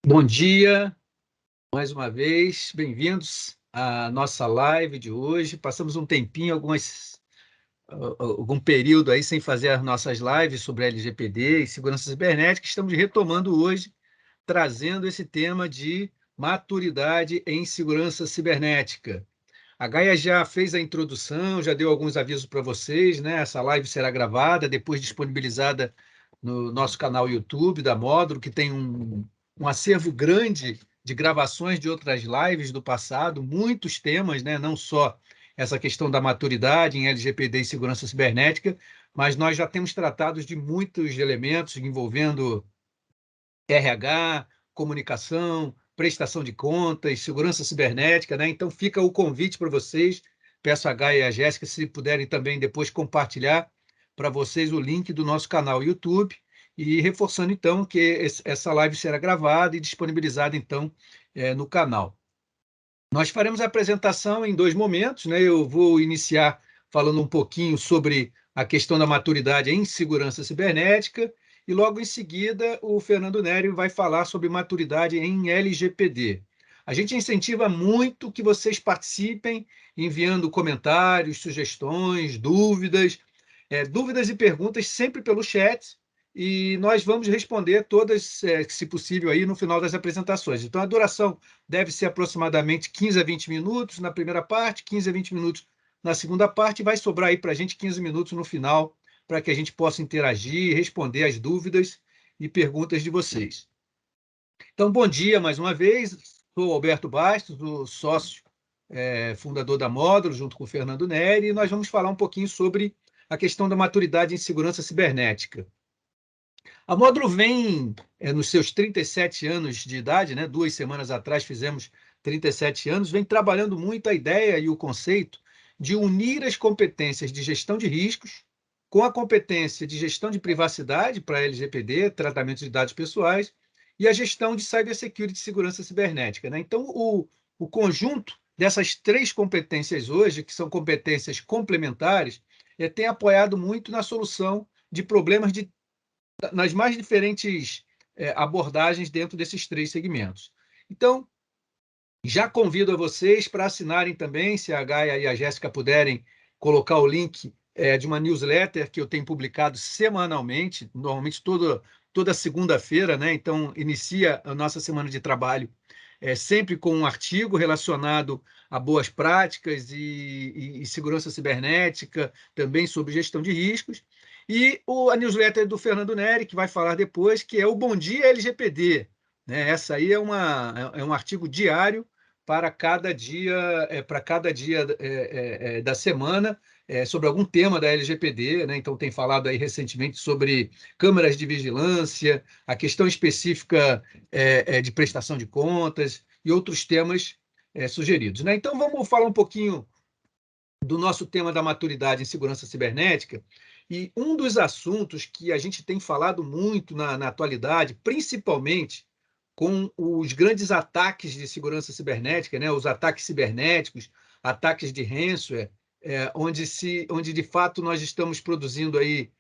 Bom dia, mais uma vez, bem-vindos à nossa live de hoje. Passamos um tempinho, algum período aí sem fazer as nossas lives sobre LGPD e segurança cibernética. Estamos retomando hoje, trazendo esse tema de maturidade em segurança cibernética. A Gaia já fez a introdução, já deu alguns avisos para vocês, né? Essa live será gravada, depois disponibilizada no nosso canal YouTube da Módulo, que tem um acervo grande de gravações de outras lives do passado, muitos temas, né? Não só essa questão da maturidade em LGPD e segurança cibernética, mas nós já temos tratado de muitos elementos envolvendo RH, comunicação, prestação de contas, segurança cibernética, né? Então fica o convite para vocês. Peço a Gaia e a Jéssica, se puderem também depois compartilhar para vocês o link do nosso canal YouTube e reforçando então que essa live será gravada e disponibilizada então no canal. Nós faremos a apresentação em dois momentos, né? Eu vou iniciar falando um pouquinho sobre a questão da maturidade em segurança cibernética e logo em seguida o Fernando Nery vai falar sobre maturidade em LGPD. A gente incentiva muito que vocês participem, enviando comentários, sugestões, dúvidas e perguntas sempre pelo chat, e nós vamos responder todas, se possível, aí no final das apresentações. Então, a duração deve ser aproximadamente 15 a 20 minutos na primeira parte, 15 a 20 minutos na segunda parte, e vai sobrar aí para a gente 15 minutos no final, para que a gente possa interagir, responder as dúvidas e perguntas de vocês. Então, bom dia mais uma vez. Sou Alberto Bastos, o sócio fundador da Módulo, junto com o Fernando Nery, e nós vamos falar um pouquinho sobre a questão da maturidade em segurança cibernética. A Módulo vem nos seus 37 anos de idade, né? 2 semanas atrás fizemos 37 anos, vem trabalhando muito a ideia e o conceito de unir as competências de gestão de riscos com a competência de gestão de privacidade para LGPD, tratamento de dados pessoais, e a gestão de cybersecurity e segurança cibernética, né? Então, o conjunto dessas três competências hoje, que são competências complementares, tem apoiado muito na solução de problemas nas mais diferentes abordagens dentro desses três segmentos. Então, já convido a vocês para assinarem também, se a Gaia e a Jéssica puderem colocar o link de uma newsletter que eu tenho publicado semanalmente, normalmente toda segunda-feira, né? Então, inicia a nossa semana de trabalho sempre com um artigo relacionado a boas práticas e segurança cibernética, também sobre gestão de riscos, e a newsletter do Fernando Nery, que vai falar depois, que é o Bom Dia LGPD. Né? Essa aí é um artigo diário para cada dia, da semana, sobre algum tema da LGPD, né? Então tem falado aí recentemente sobre câmeras de vigilância, a questão específica de prestação de contas e outros temas sugeridos, né? Então vamos falar um pouquinho do nosso tema da maturidade em segurança cibernética, e um dos assuntos que a gente tem falado muito na atualidade, principalmente com os grandes ataques de segurança cibernética, né? Os ataques cibernéticos, ataques de ransomware, onde de fato nós estamos produzindo aí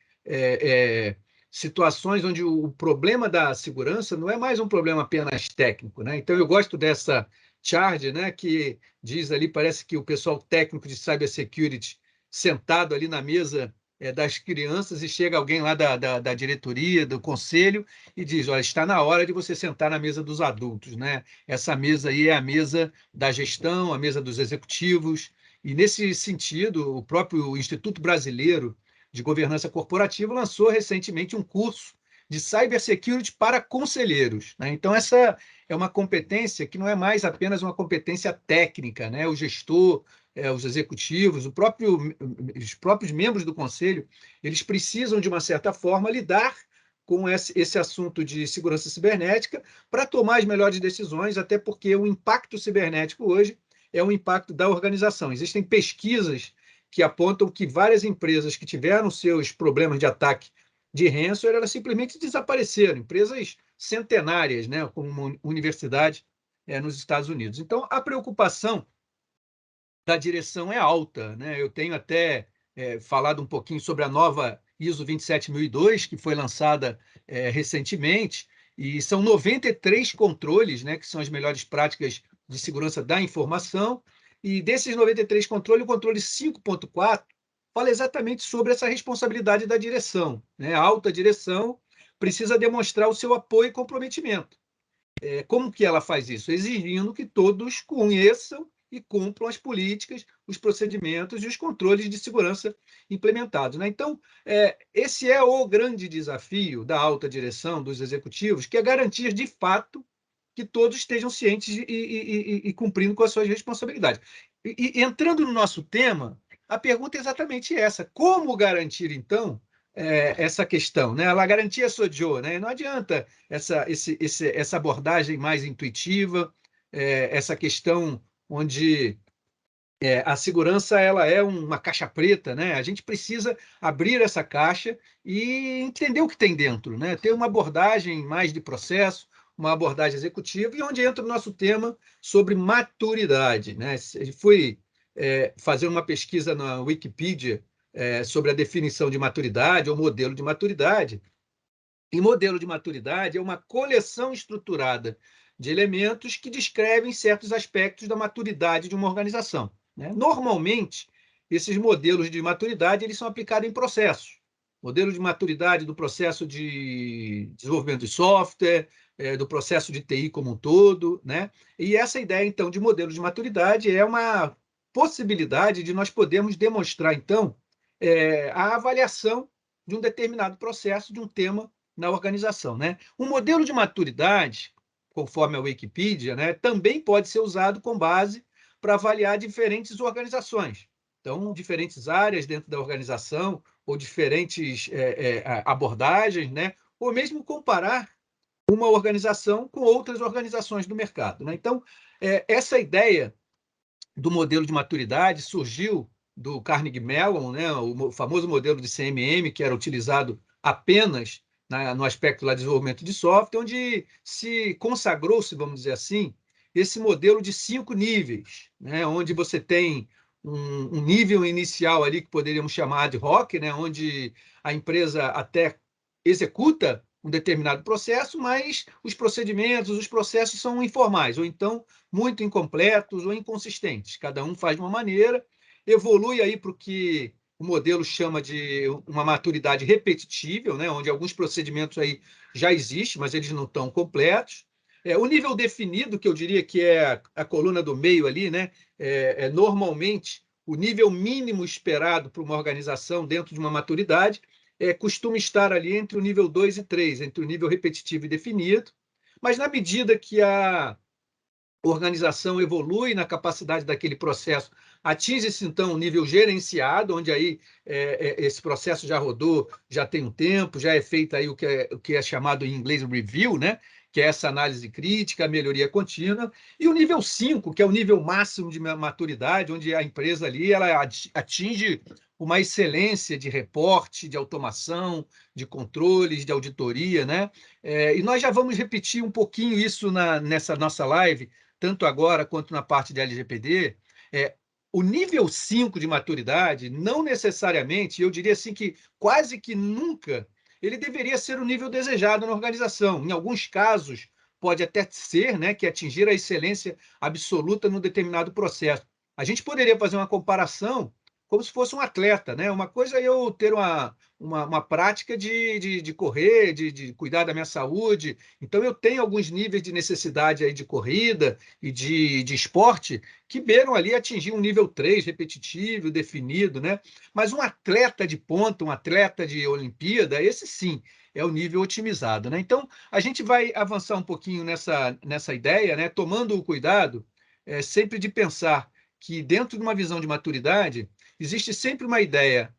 situações onde o problema da segurança não é mais um problema apenas técnico, né? Então eu gosto dessa charge, né, que diz ali, parece que o pessoal técnico de cybersecurity sentado ali na mesa das crianças, e chega alguém lá da diretoria, do conselho, e diz, olha, está na hora de você sentar na mesa dos adultos, né? Essa mesa aí é a mesa da gestão, a mesa dos executivos, e nesse sentido, o próprio Instituto Brasileiro de Governança Corporativa lançou recentemente um curso de cybersecurity para conselheiros, né? Então, essa é uma competência que não é mais apenas uma competência técnica, né? O gestor, os executivos, os próprios membros do conselho, eles precisam, de uma certa forma, lidar com esse assunto de segurança cibernética para tomar as melhores decisões, até porque o impacto cibernético hoje é um impacto da organização. Existem pesquisas que apontam que várias empresas que tiveram seus problemas de ataque de ransomware, elas simplesmente desapareceram, empresas centenárias, né, como uma universidade nos Estados Unidos. Então, a preocupação da direção é alta, né? Eu tenho até falado um pouquinho sobre a nova ISO 27002, que foi lançada recentemente, E são 93 controles, né, que são as melhores práticas de segurança da informação. E desses 93 controles, o controle 5.4 fala exatamente sobre essa responsabilidade da direção, né? A alta direção precisa demonstrar o seu apoio e comprometimento. Como que ela faz isso? Exigindo que todos conheçam e cumpram as políticas, os procedimentos e os controles de segurança implementados, né? Então, esse é o grande desafio da alta direção, dos executivos, que é garantir, de fato, que todos estejam cientes e cumprindo com as suas responsabilidades. E entrando no nosso tema, a pergunta é exatamente essa: como garantir, então, essa questão, né? A garantia Sojo, né? Não adianta essa abordagem mais intuitiva, essa questão onde a segurança ela é uma caixa preta, né? A gente precisa abrir essa caixa e entender o que tem dentro, né? Ter uma abordagem mais de processo, uma abordagem executiva, e onde entra o nosso tema sobre maturidade, né? Fui fazer uma pesquisa na Wikipedia sobre a definição de maturidade ou modelo de maturidade. E modelo de maturidade é uma coleção estruturada de elementos que descrevem certos aspectos da maturidade de uma organização, né? Normalmente, esses modelos de maturidade eles são aplicados em processos. Modelo de maturidade do processo de desenvolvimento de software, do processo de TI como um todo, né? E essa ideia, então, de modelo de maturidade é uma possibilidade de nós podermos demonstrar, então, a avaliação de um determinado processo, de um tema na organização, né? O modelo de maturidade, conforme a Wikipedia, né, também pode ser usado com base para avaliar diferentes organizações. Então, diferentes áreas dentro da organização, ou diferentes abordagens, né? Ou mesmo comparar uma organização com outras organizações do mercado, né? Então, essa ideia do modelo de maturidade surgiu do Carnegie Mellon, né? O famoso modelo de CMM, que era utilizado apenas no aspecto do desenvolvimento de software, onde se consagrou-se, vamos dizer assim, esse modelo de 5 níveis, né? Onde você tem um nível inicial ali que poderíamos chamar ad hoc, né? Onde a empresa até executa um determinado processo, mas os procedimentos, os processos são informais, ou então muito incompletos ou inconsistentes. Cada um faz de uma maneira, evolui aí para o que o modelo chama de uma maturidade repetitível, né? Onde alguns procedimentos aí já existem, mas eles não estão completos. O nível definido, que eu diria que é a coluna do meio ali, né? Normalmente o nível mínimo esperado para uma organização dentro de uma maturidade costuma estar ali entre o nível 2 e 3, entre o nível repetitivo e definido, mas na medida que a organização evolui na capacidade daquele processo, atinge-se, então, um nível gerenciado, onde aí esse processo já rodou, já tem um tempo, já é feito aí o que é chamado em inglês review, né? Que é essa análise crítica, a melhoria contínua, e o nível 5, que é o nível máximo de maturidade, onde a empresa ali ela atinge uma excelência de reporte, de automação, de controles, de auditoria, né? E nós já vamos repetir um pouquinho isso nessa nossa live, tanto agora quanto na parte de LGPD. O nível 5 de maturidade, não necessariamente, eu diria assim que quase que nunca, ele deveria ser o nível desejado na organização. Em alguns casos, pode até ser, né, que atingir a excelência absoluta num determinado processo. A gente poderia fazer uma comparação como se fosse um atleta, né? Uma coisa é eu ter uma prática de correr, de cuidar da minha saúde. Então, eu tenho alguns níveis de necessidade aí de corrida e de esporte que beiram ali atingir um nível 3 repetitivo, definido, né? Mas um atleta de ponta, um atleta de Olimpíada, esse sim é o nível otimizado, né? Então, a gente vai avançar um pouquinho nessa ideia, né? Tomando o cuidado sempre de pensar que dentro de uma visão de maturidade existe sempre uma ideia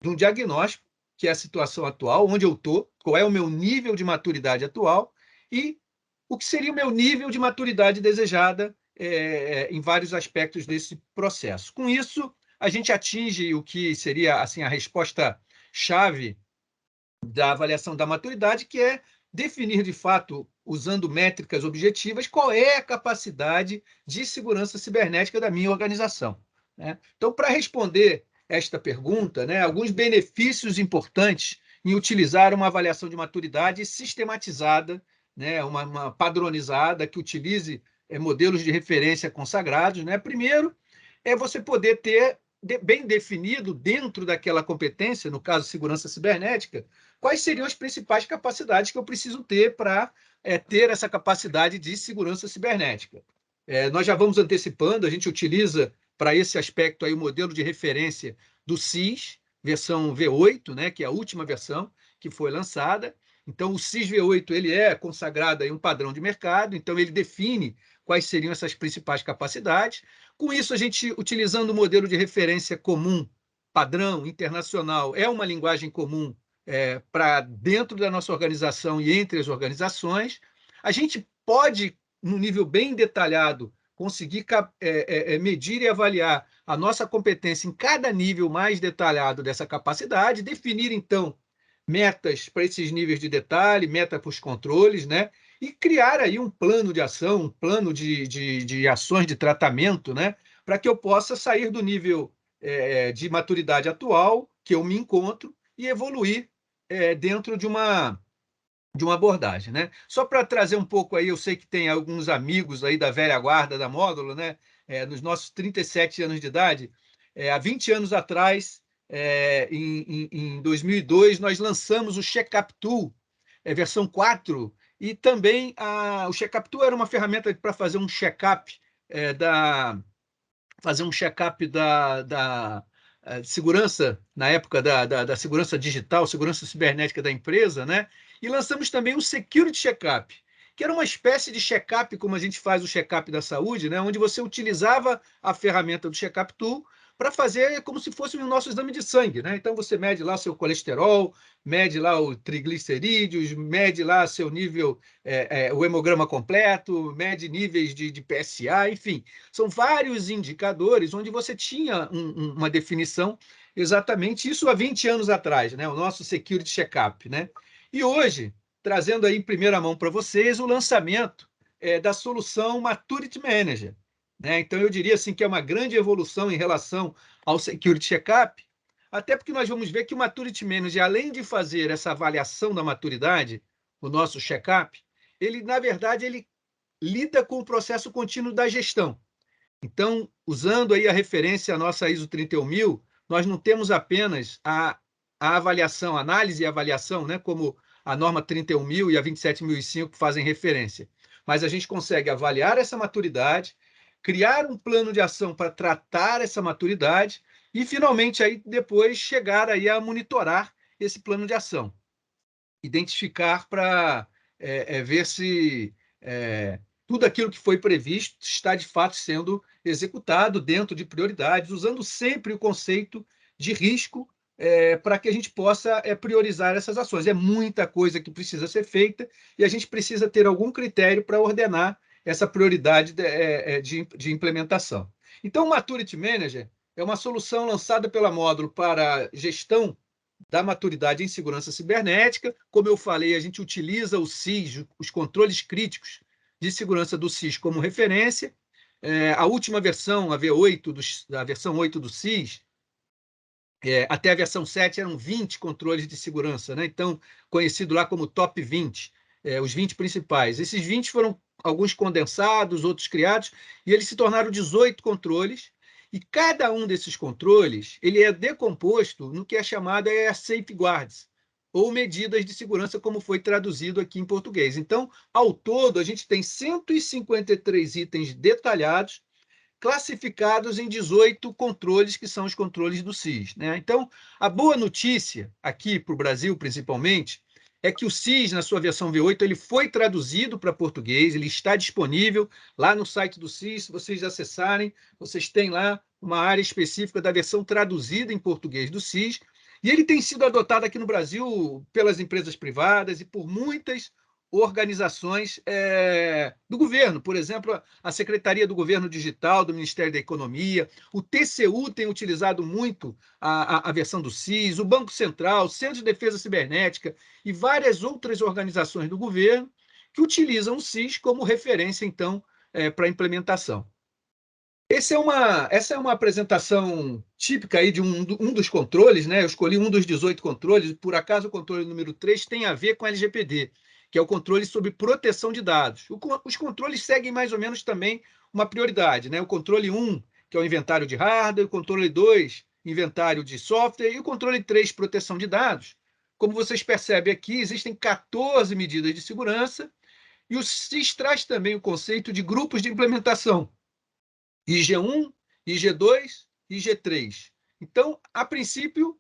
de um diagnóstico, que é a situação atual, onde eu estou, qual é o meu nível de maturidade atual e o que seria o meu nível de maturidade desejada em vários aspectos desse processo. Com isso, a gente atinge o que seria assim a resposta-chave da avaliação da maturidade, que é definir de fato, usando métricas objetivas, qual é a capacidade de segurança cibernética da minha organização, né? Então, para responder esta pergunta, né, alguns benefícios importantes em utilizar uma avaliação de maturidade sistematizada né, uma padronizada que utilize modelos de referência consagrados, né? Primeiro, é você poder ter bem definido dentro daquela competência, no caso segurança cibernética, quais seriam as principais capacidades que eu preciso ter para ter essa capacidade de segurança cibernética. Nós já vamos antecipando, a gente utiliza para esse aspecto aí o modelo de referência do SIS, versão V8, né, que é a última versão que foi lançada. Então, o SIS V8 ele é consagrado aí um padrão de mercado, então ele define quais seriam essas principais capacidades. Com isso, a gente, utilizando o modelo de referência comum, padrão, internacional, é uma linguagem comum para dentro da nossa organização e entre as organizações, a gente pode, num nível bem detalhado, conseguir medir e avaliar a nossa competência em cada nível mais detalhado dessa capacidade, definir, então, metas para esses níveis de detalhe, meta para os controles, né? E criar aí um plano de ação, um plano de ações de tratamento, né? Para que eu possa sair do nível de maturidade atual que eu me encontro e evoluir dentro de uma abordagem, né? Só para trazer um pouco aí, eu sei que tem alguns amigos aí da velha guarda da Módulo, né? Nos nossos 37 anos de idade, há 20 anos atrás, em 2002, nós lançamos o Checkup Tool, versão 4, e também o Checkup Tool era uma ferramenta para fazer um check-up da segurança, na época da segurança digital, segurança cibernética da empresa, né? E lançamos também o Security Checkup, que era uma espécie de check-up, como a gente faz o check-up da saúde, né? Onde você utilizava a ferramenta do Checkup Tool para fazer como se fosse o nosso exame de sangue, né? Então você mede lá seu colesterol, mede lá o triglicerídeos, mede lá seu nível, o hemograma completo, mede níveis de PSA, enfim. São vários indicadores onde você tinha uma definição exatamente isso há 20 anos atrás, né? O nosso Security Checkup, né? E hoje, trazendo aí em primeira mão para vocês o lançamento da solução Maturity Manager, né? Então, eu diria assim que é uma grande evolução em relação ao Security Checkup, até porque nós vamos ver que o Maturity Manager, além de fazer essa avaliação da maturidade, o nosso check-up, ele, na verdade, ele lida com o processo contínuo da gestão. Então, usando aí a referência à nossa ISO 31000, nós não temos apenas a avaliação, análise e avaliação, né, como a norma 31000 e a 27005 fazem referência, mas a gente consegue avaliar essa maturidade, criar um plano de ação para tratar essa maturidade e, finalmente, aí, depois chegar aí a monitorar esse plano de ação. Identificar para ver se tudo aquilo que foi previsto está, de fato, sendo executado dentro de prioridades, usando sempre o conceito de risco para que a gente possa priorizar essas ações. É muita coisa que precisa ser feita e a gente precisa ter algum critério para ordenar essa prioridade de implementação. Então, o Maturity Manager é uma solução lançada pela Módulo para gestão da maturidade em segurança cibernética. Como eu falei, a gente utiliza o SIS, os controles críticos de segurança do SIS como referência. A última versão, a V8, a versão 8 do SIS, até a versão 7 eram 20 controles de segurança, né? Então, conhecido lá como top 20, os 20 principais. Esses 20 foram alguns condensados, outros criados, e eles se tornaram 18 controles, e cada um desses controles ele é decomposto no que é chamado safeguards, ou medidas de segurança, como foi traduzido aqui em português. Então, ao todo, a gente tem 153 itens detalhados, classificados em 18 controles, que são os controles do SIS, né? Então, a boa notícia, aqui para o Brasil, principalmente, é que o SIS, na sua versão V8, ele foi traduzido para português, ele está disponível lá no site do SIS. Se vocês acessarem, vocês têm lá uma área específica da versão traduzida em português do SIS, e ele tem sido adotado aqui no Brasil pelas empresas privadas e por muitas organizações do governo. Por exemplo, a Secretaria do Governo Digital, do Ministério da Economia, o TCU tem utilizado muito a versão do SIS, o Banco Central, o Centro de Defesa Cibernética e várias outras organizações do governo que utilizam o SIS como referência, então, para a implementação. Essa é uma apresentação típica aí de um dos controles, né? Eu escolhi um dos 18 controles, por acaso o controle número 3 tem a ver com LGPD, que é o controle sobre proteção de dados. Os controles seguem mais ou menos também uma prioridade, né? O controle 1, que é o inventário de hardware, o controle 2, inventário de software, e o controle 3, proteção de dados. Como vocês percebem aqui, existem 14 medidas de segurança, e o SIS traz também o conceito de grupos de implementação, IG1, IG2 e IG3. Então, a princípio,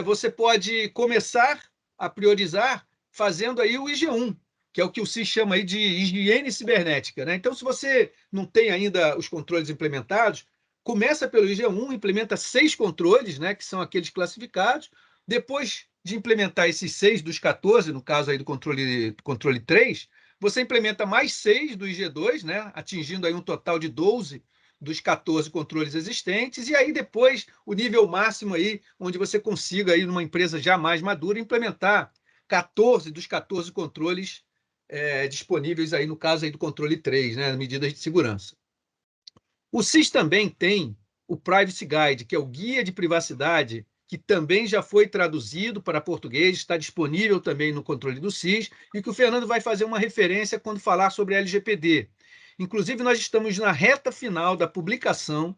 você pode começar a priorizar fazendo aí o IG1, que é o que o SIS chama aí de higiene cibernética, né? Então, se você não tem ainda os controles implementados, começa pelo IG1, implementa 6 controles, né, que são aqueles classificados. Depois de implementar esses 6 dos 14, no caso aí do controle 3, você implementa mais 6 do IG2, né, atingindo aí um total de 12 dos 14 controles existentes, e aí depois o nível máximo aí, onde você consiga aí numa empresa já mais madura implementar 14 dos 14 controles disponíveis aí no caso aí do controle 3, né, medidas de segurança. O SIS também tem o Privacy Guide, que é o guia de privacidade, que também já foi traduzido para português, está disponível também no controle do SIS, e que o Fernando vai fazer uma referência quando falar sobre a LGPD. Inclusive, nós estamos na reta final da publicação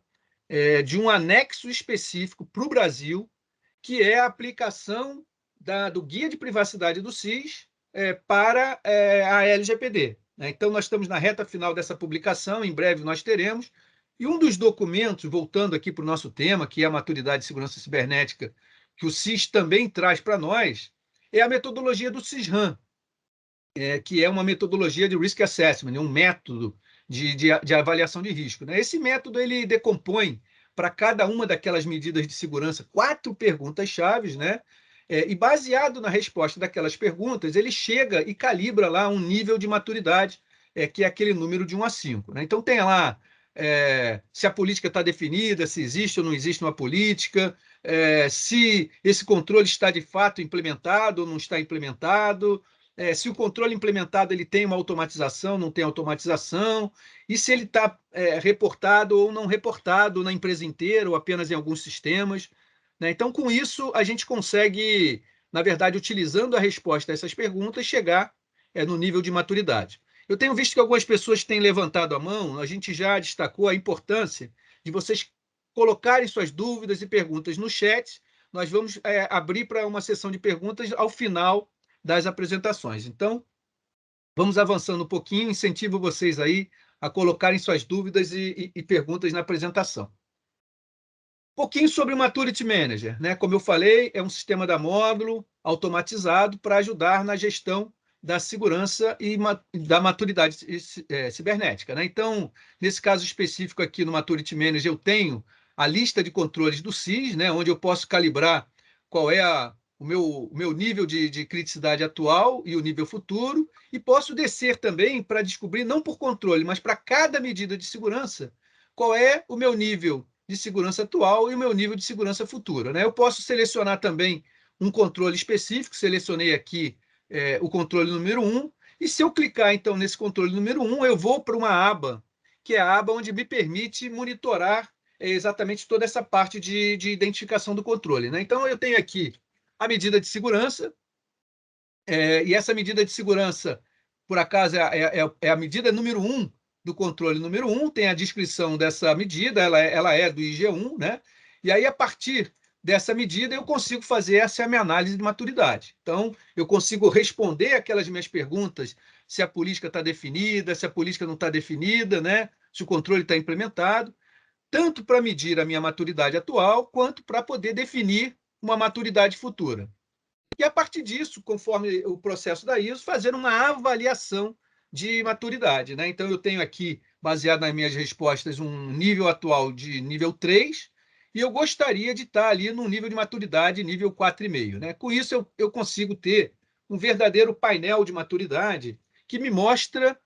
de um anexo específico para o Brasil, que é a aplicação do guia de privacidade do SIS para a LGPD. Né? Então, nós estamos na reta final dessa publicação, em breve nós teremos, e um dos documentos, voltando aqui para o nosso tema, que é a maturidade de segurança cibernética, que o SIS também traz para nós, é a metodologia do CISRAM, que é uma metodologia de risk assessment, um método de avaliação de risco. Né? Esse método ele decompõe para cada uma daquelas medidas de segurança 4 perguntas-chave, né? E baseado na resposta daquelas perguntas, ele chega e calibra lá um nível de maturidade, que é aquele número de 1 a 5. Né? Então, tem lá se a política está definida, se existe ou não existe uma política, se esse controle está de fato implementado ou não está implementado, se o controle implementado ele tem uma automatização, não tem automatização, e se ele está reportado ou não reportado na empresa inteira ou apenas em alguns sistemas. Né? Então, com isso, a gente consegue, na verdade, utilizando a resposta a essas perguntas, chegar no nível de maturidade. Eu tenho visto que algumas pessoas têm levantado a mão, a gente já destacou a importância de vocês colocarem suas dúvidas e perguntas no chat. Nós vamos abrir para uma sessão de perguntas ao final das apresentações. Então, vamos avançando um pouquinho, incentivo vocês aí a colocarem suas dúvidas e perguntas na apresentação. Um pouquinho sobre o Maturity Manager, né? Como eu falei, é um sistema da Módulo automatizado para ajudar na gestão da segurança e da maturidade cibernética. Né? Então, nesse caso específico aqui no Maturity Manager, eu tenho a lista de controles do SIS, né? Onde eu posso calibrar qual é o meu nível de criticidade atual e o nível futuro, e posso descer também para descobrir, não por controle, mas para cada medida de segurança, qual é o meu nível de segurança atual e o meu nível de segurança futura. Né? Eu posso selecionar também um controle específico, selecionei aqui o controle número 1, e se eu clicar, então, nesse controle número 1, eu vou para uma aba, que é a aba onde me permite monitorar exatamente toda essa parte de identificação do controle. Né? Então, eu tenho aqui a medida de segurança, e essa medida de segurança, por acaso, é a medida número 1 do controle número 1, tem a descrição dessa medida, ela é do IG1, né? E aí, a partir dessa medida, eu consigo fazer essa minha análise de maturidade. Então, eu consigo responder aquelas minhas perguntas, se a política está definida, se a política não está definida, né? Se o controle está implementado, tanto para medir a minha maturidade atual, quanto para poder definir uma maturidade futura. E, a partir disso, conforme o processo da ISO, fazer uma avaliação de maturidade. Né? Então, eu tenho aqui, baseado nas minhas respostas, um nível atual de nível 3, e eu gostaria de estar ali no nível de maturidade nível 4,5. Né? Com isso, eu consigo ter um verdadeiro painel de maturidade que me mostra,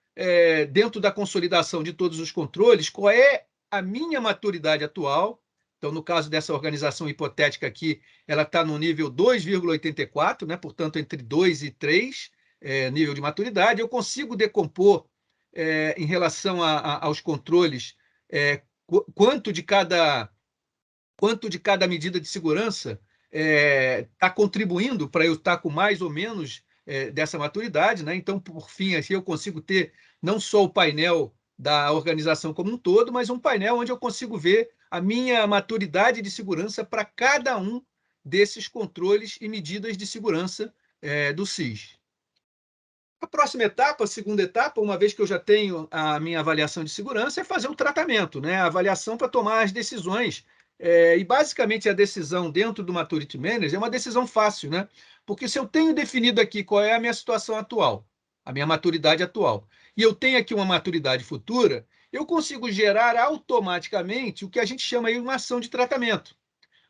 dentro da consolidação de todos os controles, qual é a minha maturidade atual. Então, no caso dessa organização hipotética aqui, ela está no nível 2,84, né? Portanto, entre 2 e 3, nível de maturidade. Eu consigo decompor, em relação aos controles, quanto de cada medida de segurança está contribuindo para eu estar com mais ou menos dessa maturidade, né? Então, por fim, assim, eu consigo ter não só o painel da organização como um todo, mas um painel onde eu consigo ver a minha maturidade de segurança para cada um desses controles e medidas de segurança do SIS. A próxima etapa, a segunda etapa, uma vez que eu já tenho a minha avaliação de segurança, é fazer o tratamento, né? A avaliação para tomar as decisões. E, basicamente, a decisão dentro do Maturity Manager é uma decisão fácil, né? Porque se eu tenho definido aqui qual é a minha situação atual, a minha maturidade atual, e eu tenho aqui uma maturidade futura, eu consigo gerar automaticamente o que a gente chama aí de uma ação de tratamento.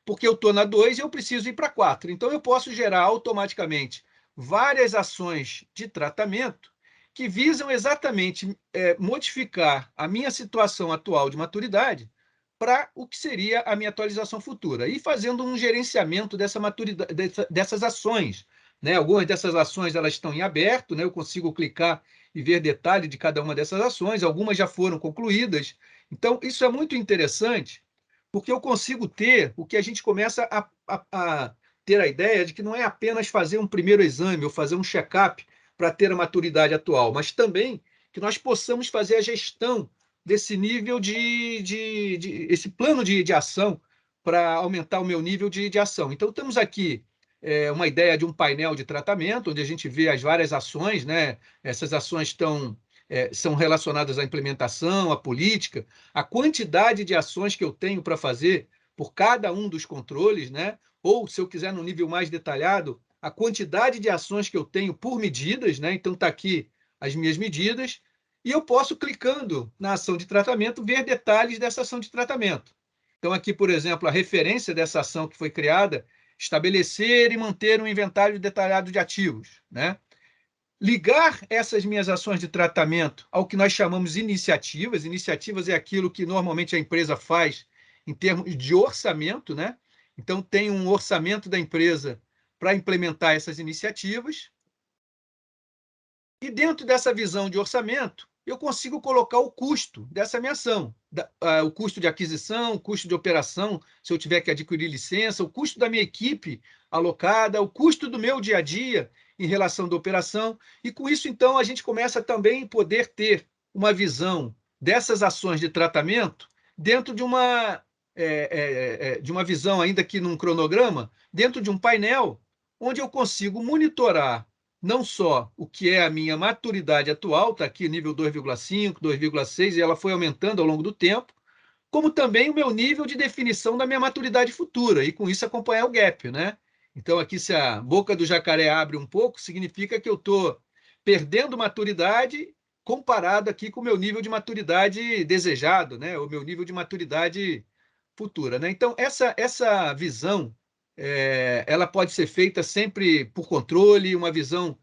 Porque eu estou na 2 e eu preciso ir para 4. Então, eu posso gerar automaticamente várias ações de tratamento que visam exatamente modificar a minha situação atual de maturidade para o que seria a minha atualização futura, e fazendo um gerenciamento dessa maturidade, dessas ações. Né? Algumas dessas ações elas estão em aberto, né? Eu consigo clicar e ver detalhe de cada uma dessas ações, algumas já foram concluídas. Então, isso é muito interessante, porque eu consigo ter o que a gente começa a ter a ideia de que não é apenas fazer um primeiro exame ou fazer um check-up para ter a maturidade atual, mas também que nós possamos fazer a gestão desse nível esse plano de ação para aumentar o meu nível de ação. Então, temos aqui uma ideia de um painel de tratamento, onde a gente vê as várias ações, né? Essas ações são relacionadas à implementação, à política, a quantidade de ações que eu tenho para fazer por cada um dos controles, né? Ou, se eu quiser, num nível mais detalhado, a quantidade de ações que eu tenho por medidas, né? Então, está aqui as minhas medidas, e eu posso, clicando na ação de tratamento, ver detalhes dessa ação de tratamento. Então, aqui, por exemplo, a referência dessa ação que foi criada, estabelecer e manter um inventário detalhado de ativos, né? Ligar essas minhas ações de tratamento ao que nós chamamos de iniciativas. Iniciativas é aquilo que normalmente a empresa faz em termos de orçamento, né? Então, tem um orçamento da empresa para implementar essas iniciativas. E dentro dessa visão de orçamento, eu consigo colocar o custo dessa minha ação, o custo de aquisição, o custo de operação, se eu tiver que adquirir licença, o custo da minha equipe alocada, o custo do meu dia a dia em relação da operação. E com isso, então, a gente começa também a poder ter uma visão dessas ações de tratamento dentro de uma visão, ainda que num cronograma, dentro de um painel, onde eu consigo monitorar não só o que é a minha maturidade atual, está aqui nível 2,5, 2,6, e ela foi aumentando ao longo do tempo, como também o meu nível de definição da minha maturidade futura, e com isso acompanhar o gap, né? Então, aqui, se a boca do jacaré abre um pouco, significa que eu estou perdendo maturidade comparado aqui com o meu nível de maturidade desejado, né? O meu nível de maturidade futura, né? Então, essa visão ela pode ser feita sempre por controle, uma visão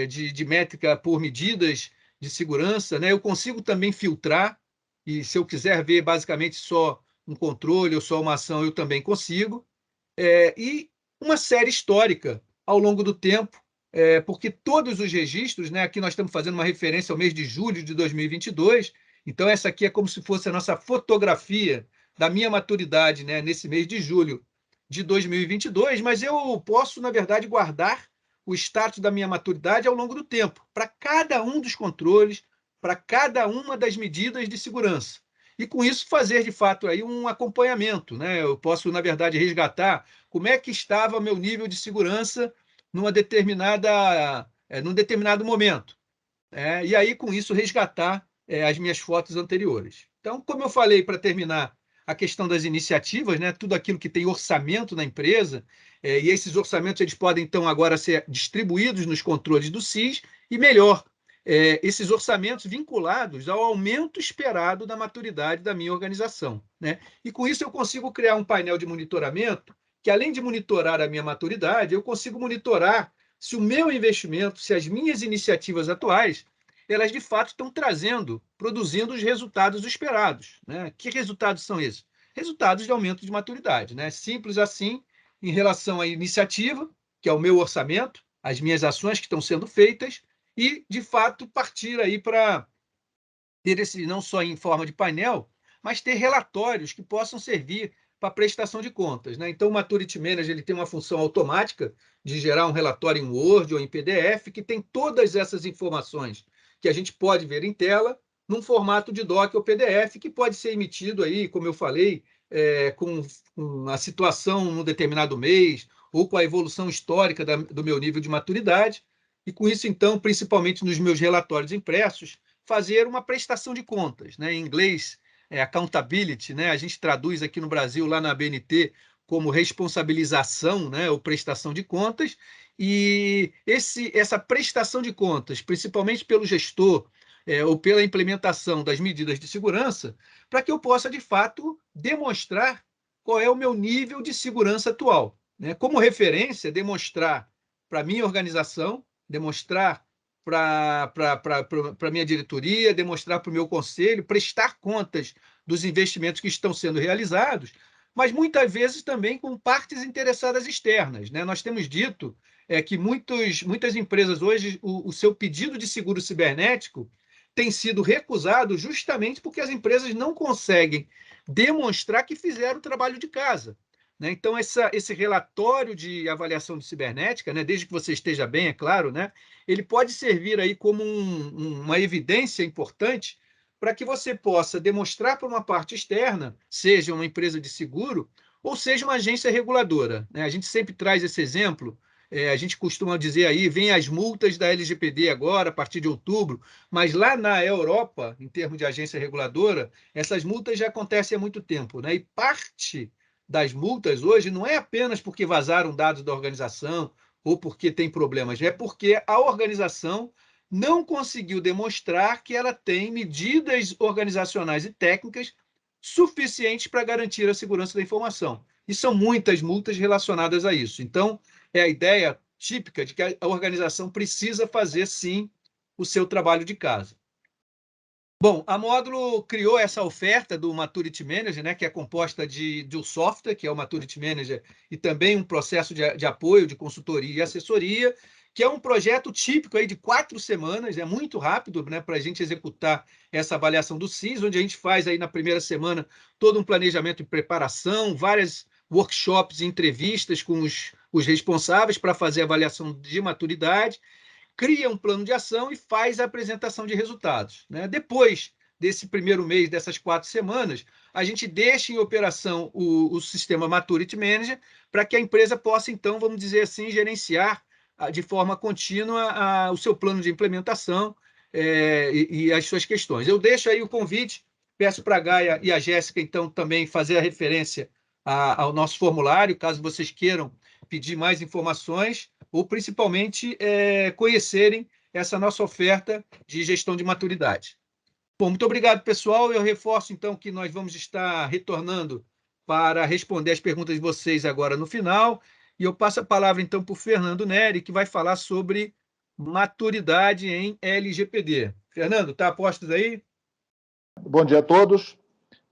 de métrica por medidas de segurança, né? Eu consigo também filtrar, e se eu quiser ver basicamente só um controle ou só uma ação, eu também consigo. E uma série histórica ao longo do tempo, porque todos os registros, né? Aqui nós estamos fazendo uma referência ao mês de julho de 2022, então essa aqui é como se fosse a nossa fotografia da minha maturidade, né? Nesse mês de julho de 2022, mas eu posso, na verdade, guardar o status da minha maturidade ao longo do tempo, para cada um dos controles, para cada uma das medidas de segurança. E com isso fazer, de fato, aí um acompanhamento, né? Eu posso, na verdade, resgatar como é que estava meu nível de segurança num determinado momento. E aí, com isso, resgatar as minhas fotos anteriores. Então, como eu falei, para terminar, a questão das iniciativas, né? Tudo aquilo que tem orçamento na empresa, e esses orçamentos eles podem, então, agora ser distribuídos nos controles do SIS, e melhor, esses orçamentos vinculados ao aumento esperado da maturidade da minha organização, né? E com isso eu consigo criar um painel de monitoramento que, além de monitorar a minha maturidade, eu consigo monitorar se o meu investimento, se as minhas iniciativas atuais, elas de fato estão produzindo os resultados esperados, né? Que resultados são esses? Resultados de aumento de maturidade, né? Simples assim, em relação à iniciativa, que é o meu orçamento, as minhas ações que estão sendo feitas, e, de fato, partir aí para ter esse, não só em forma de painel, mas ter relatórios que possam servir para prestação de contas, né? Então, o Maturity Manager ele tem uma função automática de gerar um relatório em Word ou em PDF que tem todas essas informações que a gente pode ver em tela num formato de doc ou PDF que pode ser emitido aí, como eu falei, com a situação num determinado mês ou com a evolução histórica do meu nível de maturidade. E com isso, então, principalmente nos meus relatórios impressos, fazer uma prestação de contas, né? Em inglês, accountability, né? A gente traduz aqui no Brasil, lá na ABNT, como responsabilização, né? Ou prestação de contas. E essa prestação de contas, principalmente pelo gestor, ou pela implementação das medidas de segurança, para que eu possa, de fato, demonstrar qual é o meu nível de segurança atual, né? Como referência, demonstrar para a minha organização, demonstrar para a minha diretoria, demonstrar para o meu conselho, prestar contas dos investimentos que estão sendo realizados, mas muitas vezes também com partes interessadas externas, né? Nós temos dito que muitas empresas hoje, o seu pedido de seguro cibernético tem sido recusado justamente porque as empresas não conseguem demonstrar que fizeram o trabalho de casa, né? Então, esse relatório de avaliação de cibernética, né, desde que você esteja bem, é claro, né, ele pode servir aí como uma evidência importante para que você possa demonstrar para uma parte externa, seja uma empresa de seguro ou seja uma agência reguladora, né? A gente sempre traz esse exemplo. A gente costuma dizer aí, vem as multas da LGPD agora, a partir de outubro, mas lá na Europa, em termos de agência reguladora, essas multas já acontecem há muito tempo, né? E parte das multas hoje não é apenas porque vazaram dados da organização ou porque tem problemas, é porque a organização não conseguiu demonstrar que ela tem medidas organizacionais e técnicas suficientes para garantir a segurança da informação. E são muitas multas relacionadas a isso. Então, é a ideia típica de que a organização precisa fazer, sim, o seu trabalho de casa. Bom, a Módulo criou essa oferta do Maturity Manager, né, que é composta de um software, que é o Maturity Manager, e também um processo de apoio, de consultoria e assessoria, que é um projeto típico aí de 4 semanas, é muito rápido, né, para a gente executar essa avaliação do SIS, onde a gente faz aí na primeira semana todo um planejamento de preparação, várias workshops e entrevistas com os responsáveis para fazer a avaliação de maturidade, cria um plano de ação e faz a apresentação de resultados, né? Depois desse primeiro mês, dessas 4 semanas, a gente deixa em operação o sistema Maturity Manager para que a empresa possa, então, vamos dizer assim, gerenciar de forma contínua o seu plano de implementação e as suas questões. Eu deixo aí o convite, peço para a Gaia e a Jéssica, então, também fazer a referência ao nosso formulário, caso vocês queiram pedir mais informações, ou principalmente conhecerem essa nossa oferta de gestão de maturidade. Bom, muito obrigado, pessoal. Eu reforço, então, que nós vamos estar retornando para responder as perguntas de vocês agora no final. E eu passo a palavra, então, para o Fernando Neri, que vai falar sobre maturidade em LGPD. Fernando, está a postos aí? Bom dia a todos.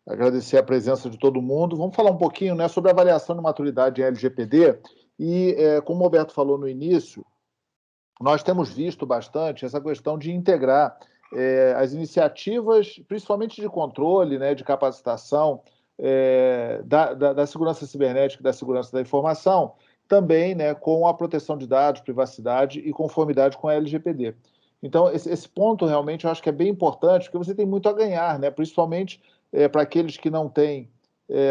Agradecer a presença de todo mundo. Vamos falar um pouquinho, né, sobre a avaliação de maturidade em LGPD. E, como o Roberto falou no início, nós temos visto bastante essa questão de integrar as iniciativas, principalmente de controle, né, de capacitação da segurança cibernética e da segurança da informação, também, né, com a proteção de dados, privacidade e conformidade com a LGPD. Então, esse ponto realmente eu acho que é bem importante, porque você tem muito a ganhar, né, principalmente para aqueles que não têm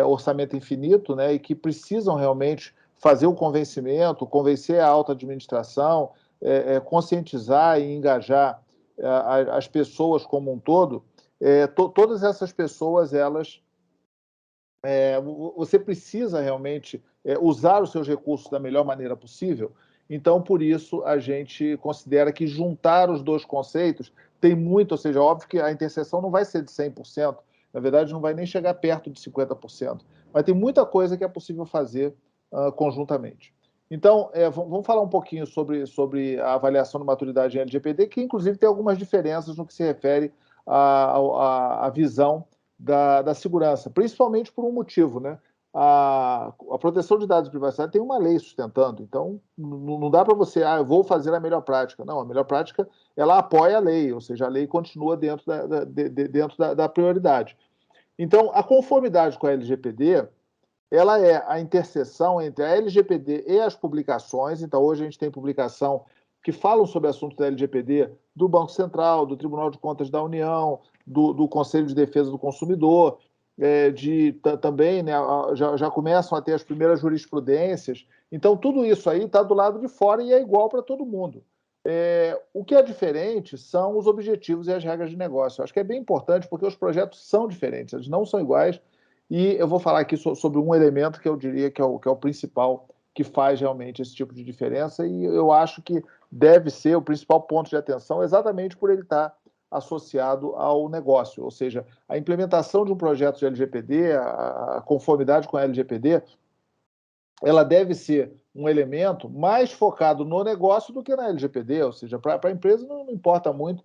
orçamento infinito, né, e que precisam realmente fazer o convencimento, convencer a alta administração, conscientizar e engajar as pessoas como um todo. Todas essas pessoas, você precisa realmente usar os seus recursos da melhor maneira possível. Então, por isso, a gente considera que juntar os dois conceitos tem muito, ou seja, óbvio que a interseção não vai ser de 100%, na verdade, não vai nem chegar perto de 50%, mas tem muita coisa que é possível fazer conjuntamente. Então, vamos falar um pouquinho sobre a avaliação de maturidade em LGPD, que inclusive tem algumas diferenças no que se refere à visão da segurança, principalmente por um motivo, né? A proteção de dados e privacidade tem uma lei sustentando, então não dá para você, eu vou fazer a melhor prática. Não, a melhor prática, ela apoia a lei, ou seja, a lei continua dentro da prioridade. Então, a conformidade com a LGPD, ela é a interseção entre a LGPD e as publicações. Então, hoje a gente tem publicação que falam sobre assuntos da LGPD do Banco Central, do Tribunal de Contas da União, do Conselho de Defesa do Consumidor, também, né, já começam a ter as primeiras jurisprudências. Então, tudo isso aí está do lado de fora e é igual para todo mundo. O que é diferente são os objetivos e as regras de negócio. Eu acho que é bem importante porque os projetos são diferentes, eles não são iguais. E eu vou falar aqui sobre um elemento que eu diria que é o principal que faz realmente esse tipo de diferença, e eu acho que deve ser o principal ponto de atenção exatamente por ele estar associado ao negócio, ou seja, a implementação de um projeto de LGPD, a conformidade com a LGPD, ela deve ser um elemento mais focado no negócio do que na LGPD, ou seja, para a empresa não importa muito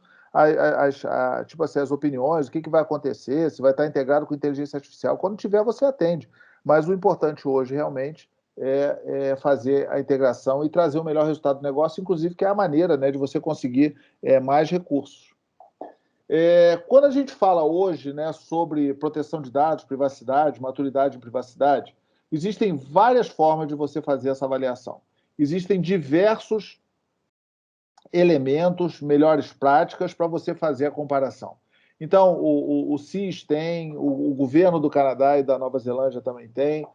tipo assim, as opiniões, o que vai acontecer, se vai estar integrado com inteligência artificial. Quando tiver, você atende. Mas o importante hoje, realmente, é fazer a integração e trazer o melhor resultado do negócio, inclusive, que é a maneira, né, de você conseguir mais recursos. Quando a gente fala hoje, né, sobre proteção de dados, privacidade, maturidade em privacidade, existem várias formas de você fazer essa avaliação. Existem diversos elementos, melhores práticas para você fazer a comparação. Então, o CIS tem, o governo do Canadá e da Nova Zelândia também tem,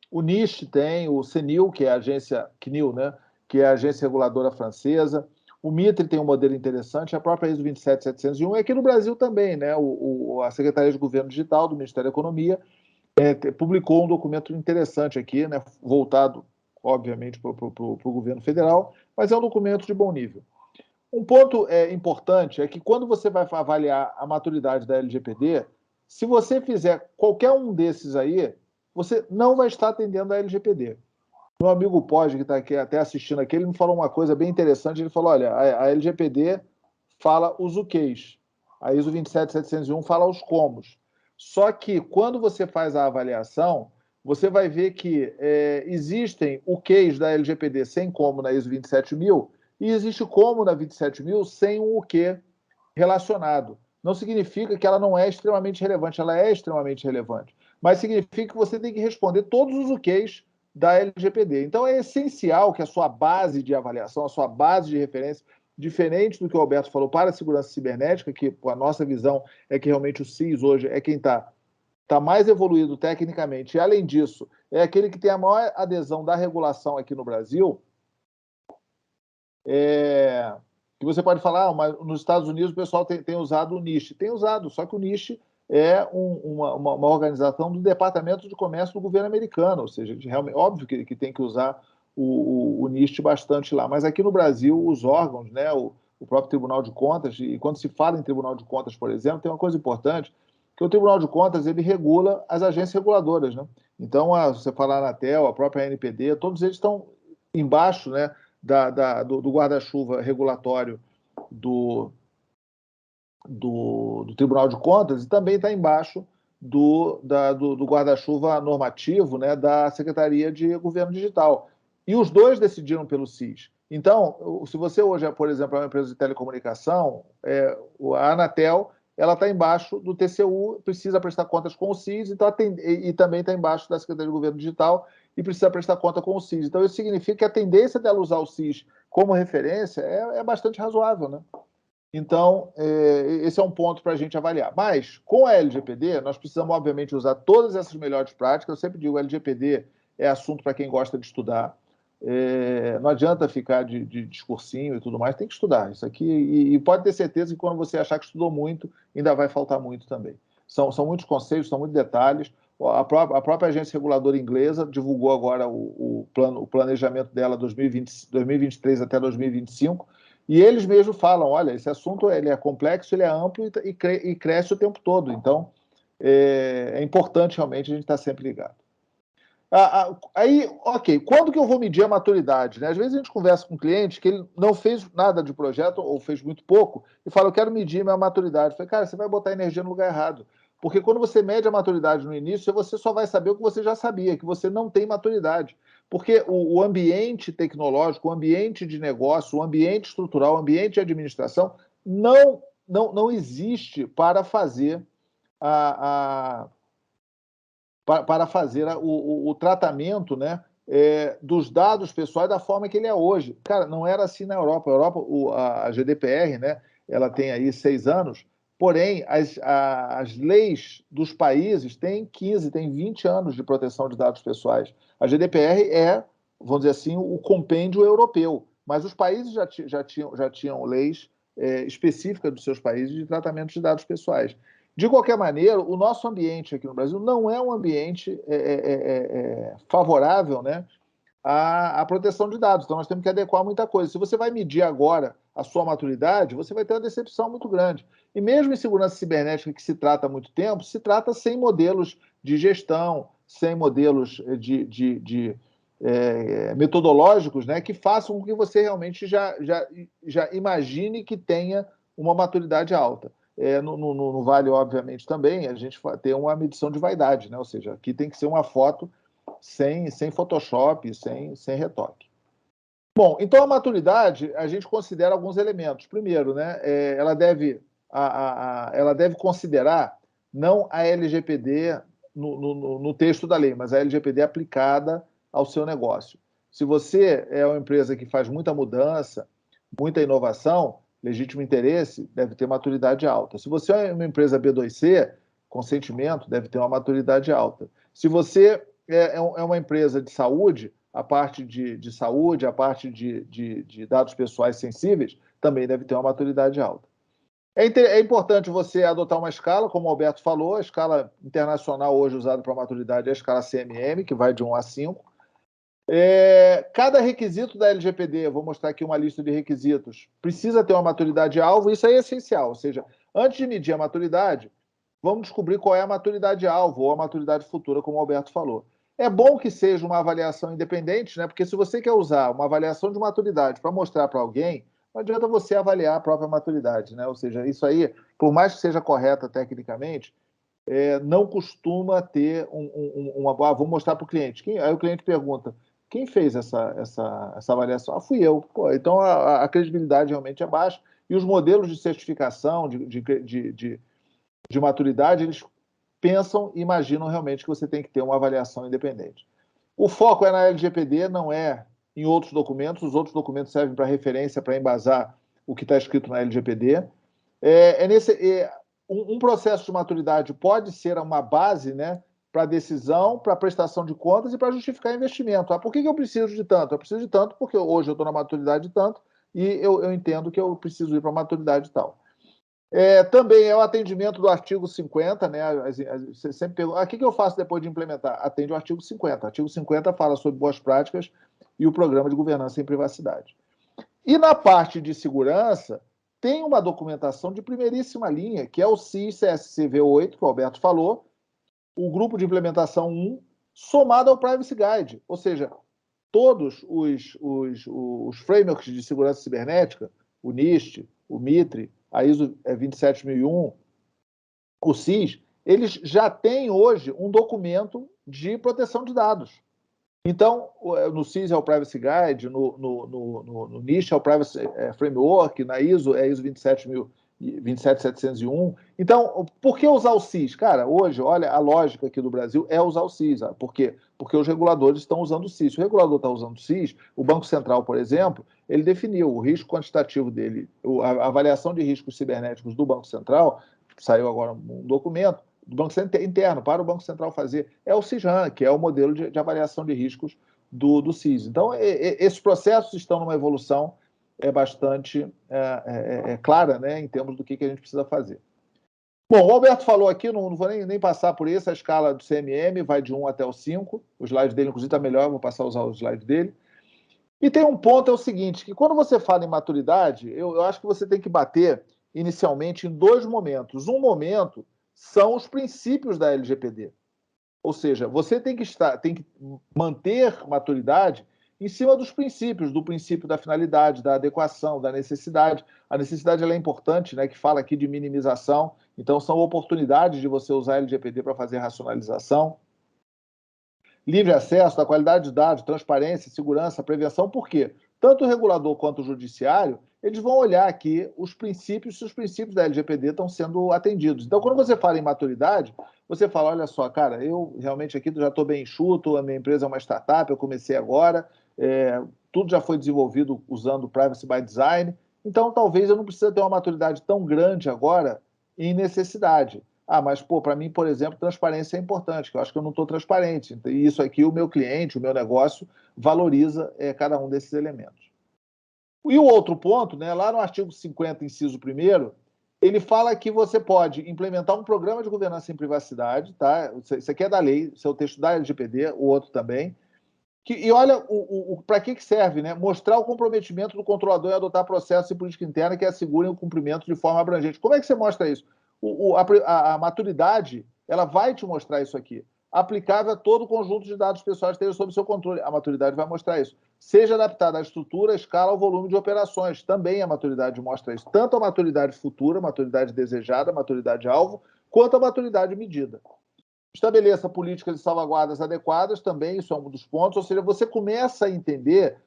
o NIST tem, o CNIL, que é a agência CNIL, né, que é a agência reguladora francesa, o MITRE tem um modelo interessante, a própria ISO 27701, e aqui no Brasil também, né, a Secretaria de Governo Digital do Ministério da Economia publicou um documento interessante aqui, né, voltado, obviamente, para o governo federal, mas é um documento de bom nível. Um ponto importante é que quando você vai avaliar a maturidade da LGPD, se você fizer qualquer um desses aí, você não vai estar atendendo a LGPD. Meu amigo Pode, que está aqui até assistindo aqui, ele me falou uma coisa bem interessante. Ele falou, olha, a LGPD fala os OKs, a ISO 27701 fala os comos. Só que quando você faz a avaliação, você vai ver que existem OKs da LGPD sem como na ISO 27000 e existe como na 27000 sem um OK relacionado. Não significa que ela não é extremamente relevante, ela é extremamente relevante, mas significa que você tem que responder todos os OKs da LGPD. Então é essencial que a sua base de avaliação, a sua base de referência, diferente do que o Alberto falou para a segurança cibernética, que a nossa visão é que realmente o CIS hoje é quem está mais evoluído tecnicamente, e além disso, é aquele que tem a maior adesão da regulação aqui no Brasil, que você pode falar, mas nos Estados Unidos o pessoal tem usado o NIST. Tem usado, só que o NIST é uma organização do Departamento de Comércio do governo americano, ou seja, realmente, óbvio que tem que usar o NIST bastante lá. Mas aqui no Brasil, os órgãos, né, o próprio Tribunal de Contas, e quando se fala em Tribunal de Contas, por exemplo, tem uma coisa importante, que o Tribunal de Contas ele regula as agências reguladoras. Né? Então, você falar a Anatel, a própria ANPD, todos eles estão embaixo, né, do guarda-chuva regulatório do Tribunal de Contas e também está embaixo do guarda-chuva normativo, né, da Secretaria de Governo Digital. E os dois decidiram pelo CIS. Então, se você hoje, por exemplo, é uma empresa de telecomunicação, a Anatel ela está embaixo do TCU, precisa prestar contas com o CIS, então e também está embaixo da Secretaria de Governo Digital e precisa prestar conta com o CIS. Então, isso significa que a tendência dela usar o CIS como referência é bastante razoável, né? Então, esse é um ponto para a gente avaliar. Mas, com a LGPD, nós precisamos, obviamente, usar todas essas melhores práticas. Eu sempre digo, LGPD é assunto para quem gosta de estudar. Não adianta ficar de discursinho e tudo mais, tem que estudar isso aqui. E pode ter certeza que quando você achar que estudou muito, ainda vai faltar muito também. São muitos conceitos, são muitos detalhes. A própria agência reguladora inglesa divulgou agora o planejamento dela 2023 até 2025, e eles mesmos falam, olha, esse assunto ele é complexo, ele é amplo e cresce o tempo todo. Então, é importante realmente a gente estar sempre ligado. Aí, ok, quando que eu vou medir a maturidade? Né? Às vezes a gente conversa com um cliente que ele não fez nada de projeto ou fez muito pouco e fala, eu quero medir minha maturidade. Eu falei, cara, você vai botar energia no lugar errado. Porque quando você mede a maturidade no início, você só vai saber o que você já sabia, que você não tem maturidade. Porque o ambiente tecnológico, o ambiente de negócio, o ambiente estrutural, o ambiente de administração não existe para fazer para fazer o tratamento, né, dos dados pessoais da forma que ele é hoje. Cara, não era assim na Europa. A Europa, a GDPR, né, ela tem aí 6 anos, porém, as leis dos países têm 15, têm 20 anos de proteção de dados pessoais. A GDPR é, vamos dizer assim, o compêndio europeu, mas os países já tinham leis específicas dos seus países de tratamento de dados pessoais. De qualquer maneira, o nosso ambiente aqui no Brasil não é um ambiente favorável, né, à proteção de dados. Então, nós temos que adequar muita coisa. Se você vai medir agora a sua maturidade, você vai ter uma decepção muito grande. E mesmo em segurança cibernética, que se trata há muito tempo, se trata sem modelos de gestão, sem modelos metodológicos, né, que façam com que você realmente já imagine que tenha uma maturidade alta. No Vale, obviamente, também, a gente tem uma medição de vaidade, né? Ou seja, aqui tem que ser uma foto sem Photoshop, sem retoque. Bom, então a maturidade, a gente considera alguns elementos. Primeiro, né, ela deve considerar não a LGPD no texto da lei, mas a LGPD aplicada ao seu negócio. Se você é uma empresa que faz muita mudança, muita inovação, legítimo interesse, deve ter maturidade alta. Se você é uma empresa B2C, consentimento, deve ter uma maturidade alta. Se você é uma empresa de saúde, a parte de saúde, a parte de dados pessoais sensíveis, também deve ter uma maturidade alta. É importante você adotar uma escala, como o Alberto falou, a escala internacional hoje usada para maturidade é a escala CMM, que vai de 1 a 5. Cada requisito da LGPD, vou mostrar aqui uma lista de requisitos, precisa ter uma maturidade-alvo, isso aí é essencial. Ou seja, antes de medir a maturidade, vamos descobrir qual é a maturidade-alvo ou a maturidade futura, como o Alberto falou. É bom que seja uma avaliação independente, né? Porque se você quer usar uma avaliação de maturidade para mostrar para alguém, não adianta você avaliar a própria maturidade, né? Ou seja, isso aí, por mais que seja correta tecnicamente, não costuma ter vou mostrar para o cliente. Aí o cliente pergunta, quem fez essa avaliação? Fui eu. Pô, então a credibilidade realmente é baixa e os modelos de certificação, de maturidade, eles pensam e imaginam realmente que você tem que ter uma avaliação independente. O foco é na LGPD, não é em outros documentos. Os outros documentos servem para referência, para embasar o que está escrito na LGPD. Um processo de maturidade pode ser uma base, né, para decisão, para prestação de contas e para justificar investimento. Por que eu preciso de tanto? Eu preciso de tanto porque hoje eu estou na maturidade de tanto e eu entendo que eu preciso ir para a maturidade tal. Também é o atendimento do artigo 50, né? Você sempre pergunta, o que eu faço depois de implementar? Atende o artigo 50. O artigo 50 fala sobre boas práticas e o programa de governança em privacidade. E na parte de segurança, tem uma documentação de primeiríssima linha, que é o CIS-CSCV 8, que o Alberto falou, o grupo de implementação 1, somado ao Privacy Guide. Ou seja, todos os frameworks de segurança cibernética, o NIST, o MITRE, a ISO 27001, o CIS, eles já têm hoje um documento de proteção de dados. Então, no CIS é o Privacy Guide, no NIST é o Privacy Framework, na ISO é a ISO 27701. Então, por que usar o CIS? Cara, hoje, olha, a lógica aqui do Brasil é usar o CIS. Por quê? Porque os reguladores estão usando o CIS. Se o regulador está usando o CIS, o Banco Central, por exemplo, ele definiu o risco quantitativo dele, a avaliação de riscos cibernéticos do Banco Central, saiu agora um documento, do Banco Central interno, para o Banco Central fazer, é o CISRAN, que é o modelo de avaliação de riscos do CIS. Então, esses processos estão numa evolução bastante clara, né, em termos do que a gente precisa fazer. Bom, o Alberto falou aqui, não vou nem passar por isso, a escala do CMM vai de 1 até o 5, o slide dele, inclusive, está melhor, vou passar a usar o slide dele. E tem um ponto, é o seguinte, que quando você fala em maturidade, eu acho que você tem que bater inicialmente em 2 momentos. Um momento são os princípios da LGPD. Ou seja, você tem que manter maturidade em cima dos princípios, do princípio da finalidade, da adequação, da necessidade. A necessidade ela é importante, né, que fala aqui de minimização. Então, são oportunidades de você usar a LGPD para fazer racionalização. Livre acesso, da qualidade de dados, transparência, segurança, prevenção. Por quê? tanto o regulador quanto o judiciário, eles vão olhar aqui os princípios, se os princípios da LGPD estão sendo atendidos. Então, quando você fala em maturidade, você fala, olha só, cara, eu realmente aqui já estou bem enxuto, a minha empresa é uma startup, eu comecei agora, tudo já foi desenvolvido usando Privacy by Design, então talvez eu não precise ter uma maturidade tão grande agora em necessidade. Ah, mas, para mim, por exemplo, transparência é importante, que eu acho que eu não estou transparente. E isso aqui, o meu cliente, o meu negócio, valoriza cada um desses elementos. E o outro ponto, né, lá no artigo 50, inciso 1º, ele fala que você pode implementar um programa de governança em privacidade, tá? Isso aqui é da lei, isso é o texto da LGPD, o outro também. E olha para que serve, né? Mostrar o comprometimento do controlador em adotar processos e política interna que assegurem o cumprimento de forma abrangente. Como é que você mostra isso? A maturidade, ela vai te mostrar isso aqui. Aplicável a todo o conjunto de dados pessoais que estejam sob seu controle. A maturidade vai mostrar isso. Seja adaptada à estrutura, à escala, ao volume de operações. Também a maturidade mostra isso. Tanto a maturidade futura, a maturidade desejada, a maturidade alvo, quanto a maturidade medida. Estabeleça políticas de salvaguardas adequadas, também isso é um dos pontos, ou seja, você começa a entender,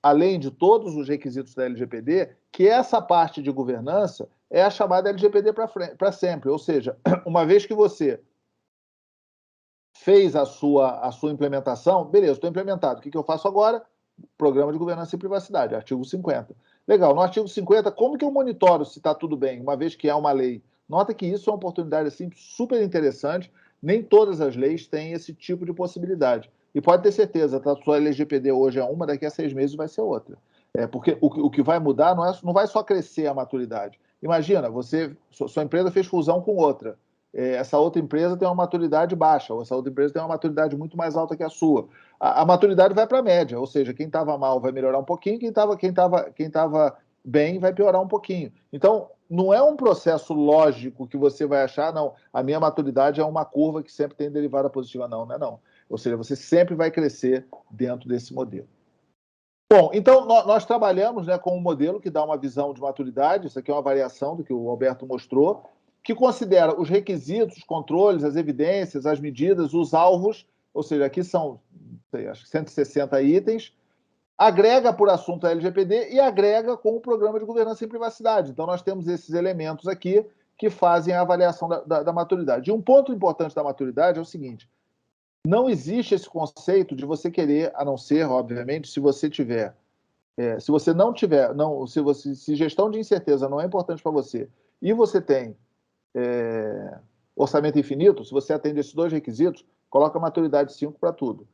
além de todos os requisitos da LGPD, que essa parte de governança é a chamada LGPD para sempre, ou seja, uma vez que você fez a sua implementação, beleza, estou implementado, o que eu faço agora? Programa de governança e privacidade, artigo 50. Legal, no artigo 50, como que eu monitoro se está tudo bem, uma vez que é uma lei? Nota que isso é uma oportunidade assim, super interessante. Nem todas as leis têm esse tipo de possibilidade. E pode ter certeza, tá? Sua LGPD hoje é uma, daqui a 6 meses vai ser outra. Porque o que vai mudar não vai só crescer a maturidade. Imagina, sua empresa fez fusão com outra. Essa outra empresa tem uma maturidade baixa, ou essa outra empresa tem uma maturidade muito mais alta que a sua. A maturidade vai para a média, ou seja, quem estava mal vai melhorar um pouquinho, quem estava bem vai piorar um pouquinho. Então, não é um processo lógico que você vai achar, não, a minha maturidade é uma curva que sempre tem derivada positiva. Não, não é não. Ou seja, você sempre vai crescer dentro desse modelo. Bom, então nós trabalhamos, né, com um modelo que dá uma visão de maturidade, isso aqui é uma variação do que o Alberto mostrou, que considera os requisitos, os controles, as evidências, as medidas, os alvos, ou seja, aqui são, acho que 160 itens, agrega por assunto a LGPD e agrega com o programa de governança em privacidade. Então, nós temos esses elementos aqui que fazem a avaliação da maturidade. E um ponto importante da maturidade é o seguinte: não existe esse conceito de você querer, a não ser, obviamente, se você tiver, se você não tiver, se gestão de incerteza não é importante para você e você tem orçamento infinito, se você atende esses dois requisitos, coloca a maturidade 5 para tudo.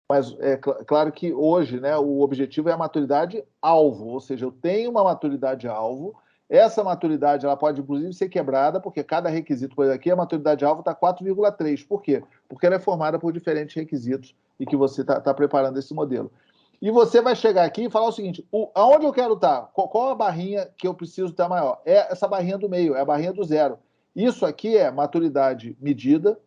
Mas é claro que hoje, né, o objetivo é a maturidade alvo, ou seja, eu tenho uma maturidade alvo, essa maturidade ela pode inclusive ser quebrada, porque cada requisito, por aqui, a maturidade alvo está 4,3. Por quê? Porque ela é formada por diferentes requisitos e que você está preparando esse modelo. E você vai chegar aqui e falar o seguinte: aonde eu quero estar? Qual a barrinha que eu preciso estar maior? É essa barrinha do meio, é a barrinha do zero. Isso aqui é maturidade medida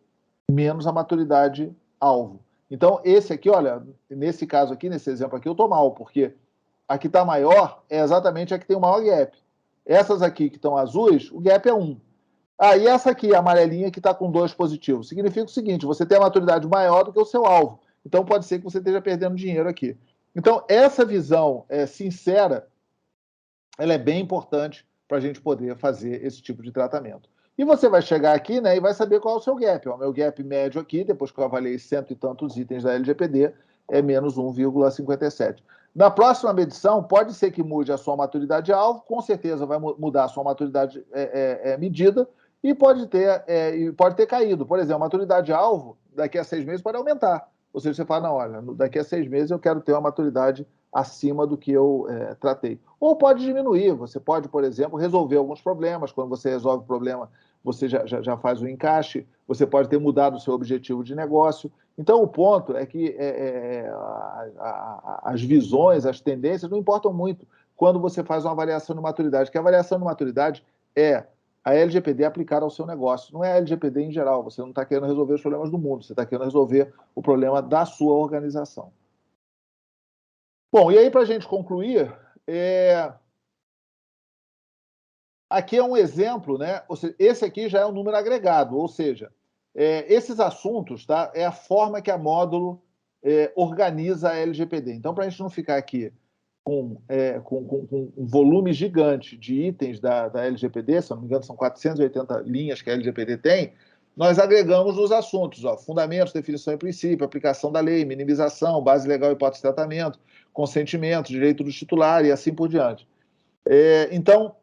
menos a maturidade alvo. Então, esse aqui, olha, nesse caso aqui, nesse exemplo aqui, eu estou mal, porque a que está maior é exatamente a que tem o maior gap. Essas aqui que estão azuis, o gap é 1. E essa aqui, a amarelinha, que está com 2 positivos. Significa o seguinte: você tem a maturidade maior do que o seu alvo. Então, pode ser que você esteja perdendo dinheiro aqui. Então, essa visão sincera, ela é bem importante para a gente poder fazer esse tipo de tratamento. E você vai chegar aqui, né, e vai saber qual é o seu gap. O meu gap médio aqui, depois que eu avaliei cento e tantos itens da LGPD, é menos 1,57. Na próxima medição, pode ser que mude a sua maturidade alvo, com certeza vai mudar a sua maturidade medida, e pode ter caído. Por exemplo, a maturidade alvo, daqui a 6 meses, pode aumentar. Ou seja, você fala, não, olha, daqui a 6 meses eu quero ter uma maturidade acima do que eu tratei. Ou pode diminuir, você pode, por exemplo, resolver alguns problemas. Quando você resolve o problema, você já faz o encaixe, você pode ter mudado o seu objetivo de negócio. Então, o ponto é que as visões, as tendências não importam muito quando você faz uma avaliação de maturidade, que a avaliação de maturidade é a LGPD aplicada ao seu negócio, não é a LGPD em geral. Você não está querendo resolver os problemas do mundo, você está querendo resolver o problema da sua organização. Bom, e aí, para a gente concluir, aqui é um exemplo, né? Ou seja, esse aqui já é um número agregado, ou seja, esses assuntos, tá? É a forma que a módulo organiza a LGPD. Então, para a gente não ficar aqui com um volume gigante de itens da LGPD, se não me engano, são 480 linhas que a LGPD tem, nós agregamos nos assuntos, fundamentos, definição e princípio, aplicação da lei, minimização, base legal e hipótese de tratamento, consentimento, direito do titular e assim por diante. Então,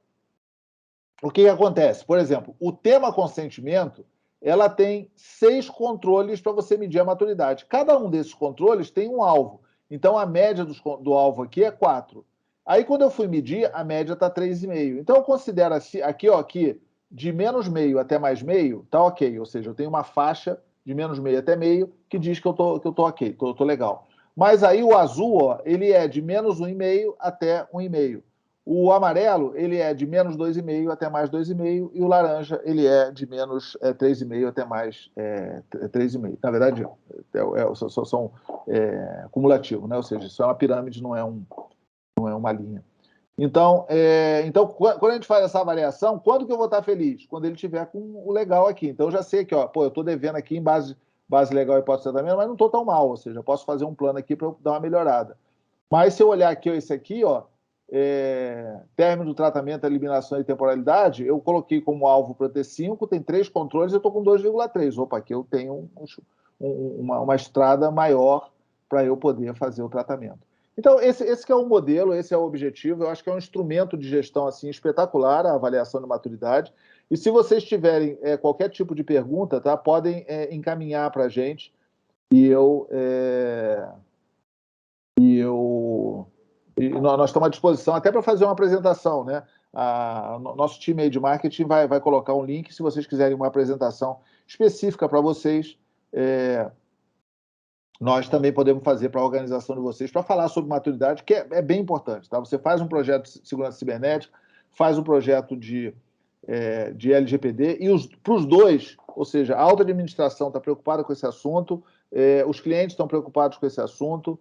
o que acontece? Por exemplo, o tema consentimento, ela tem 6 controles para você medir a maturidade. Cada um desses controles tem um alvo. Então, a média do alvo aqui é 4. Aí, quando eu fui medir, a média está 3,5. Então, eu considero aqui, de menos meio até mais meio, tá ok. Ou seja, eu tenho uma faixa de menos meio até meio que diz que eu tô ok, tô legal. Mas aí o azul, ele é de menos 1,5 até 1,5. O amarelo, ele é de menos 2,5 até mais 2,5, e o laranja, ele é de menos 3,5 até mais 3,5. Na verdade, são cumulativos, né? Ou seja, isso é uma pirâmide, não é uma linha. Então, quando a gente faz essa avaliação, quando que eu vou estar feliz? Quando ele estiver com o legal aqui. Então, eu já sei que, eu estou devendo aqui em base legal e hipótese de tratamento, mas não estou tão mal, ou seja, eu posso fazer um plano aqui para eu dar uma melhorada. Mas se eu olhar aqui, esse aqui, término do tratamento, eliminação e temporalidade, eu coloquei como alvo para ter 5, tem 3 controles, eu estou com 2,3. Opa, aqui eu tenho uma estrada maior para eu poder fazer o tratamento. Então, esse que é o modelo, esse é o objetivo. Eu acho que é um instrumento de gestão assim espetacular, a avaliação de maturidade. E se vocês tiverem qualquer tipo de pergunta, tá, podem encaminhar para a gente e nós estamos à disposição até para fazer uma apresentação, né? Nosso time aí de marketing vai colocar um link, se vocês quiserem uma apresentação específica para vocês, nós também podemos fazer para a organização de vocês, para falar sobre maturidade, que é bem importante, tá? Você faz um projeto de segurança cibernética, faz um projeto de LGPD, e para os dois, ou seja, a alta administração está preocupada com esse assunto, os clientes estão preocupados com esse assunto,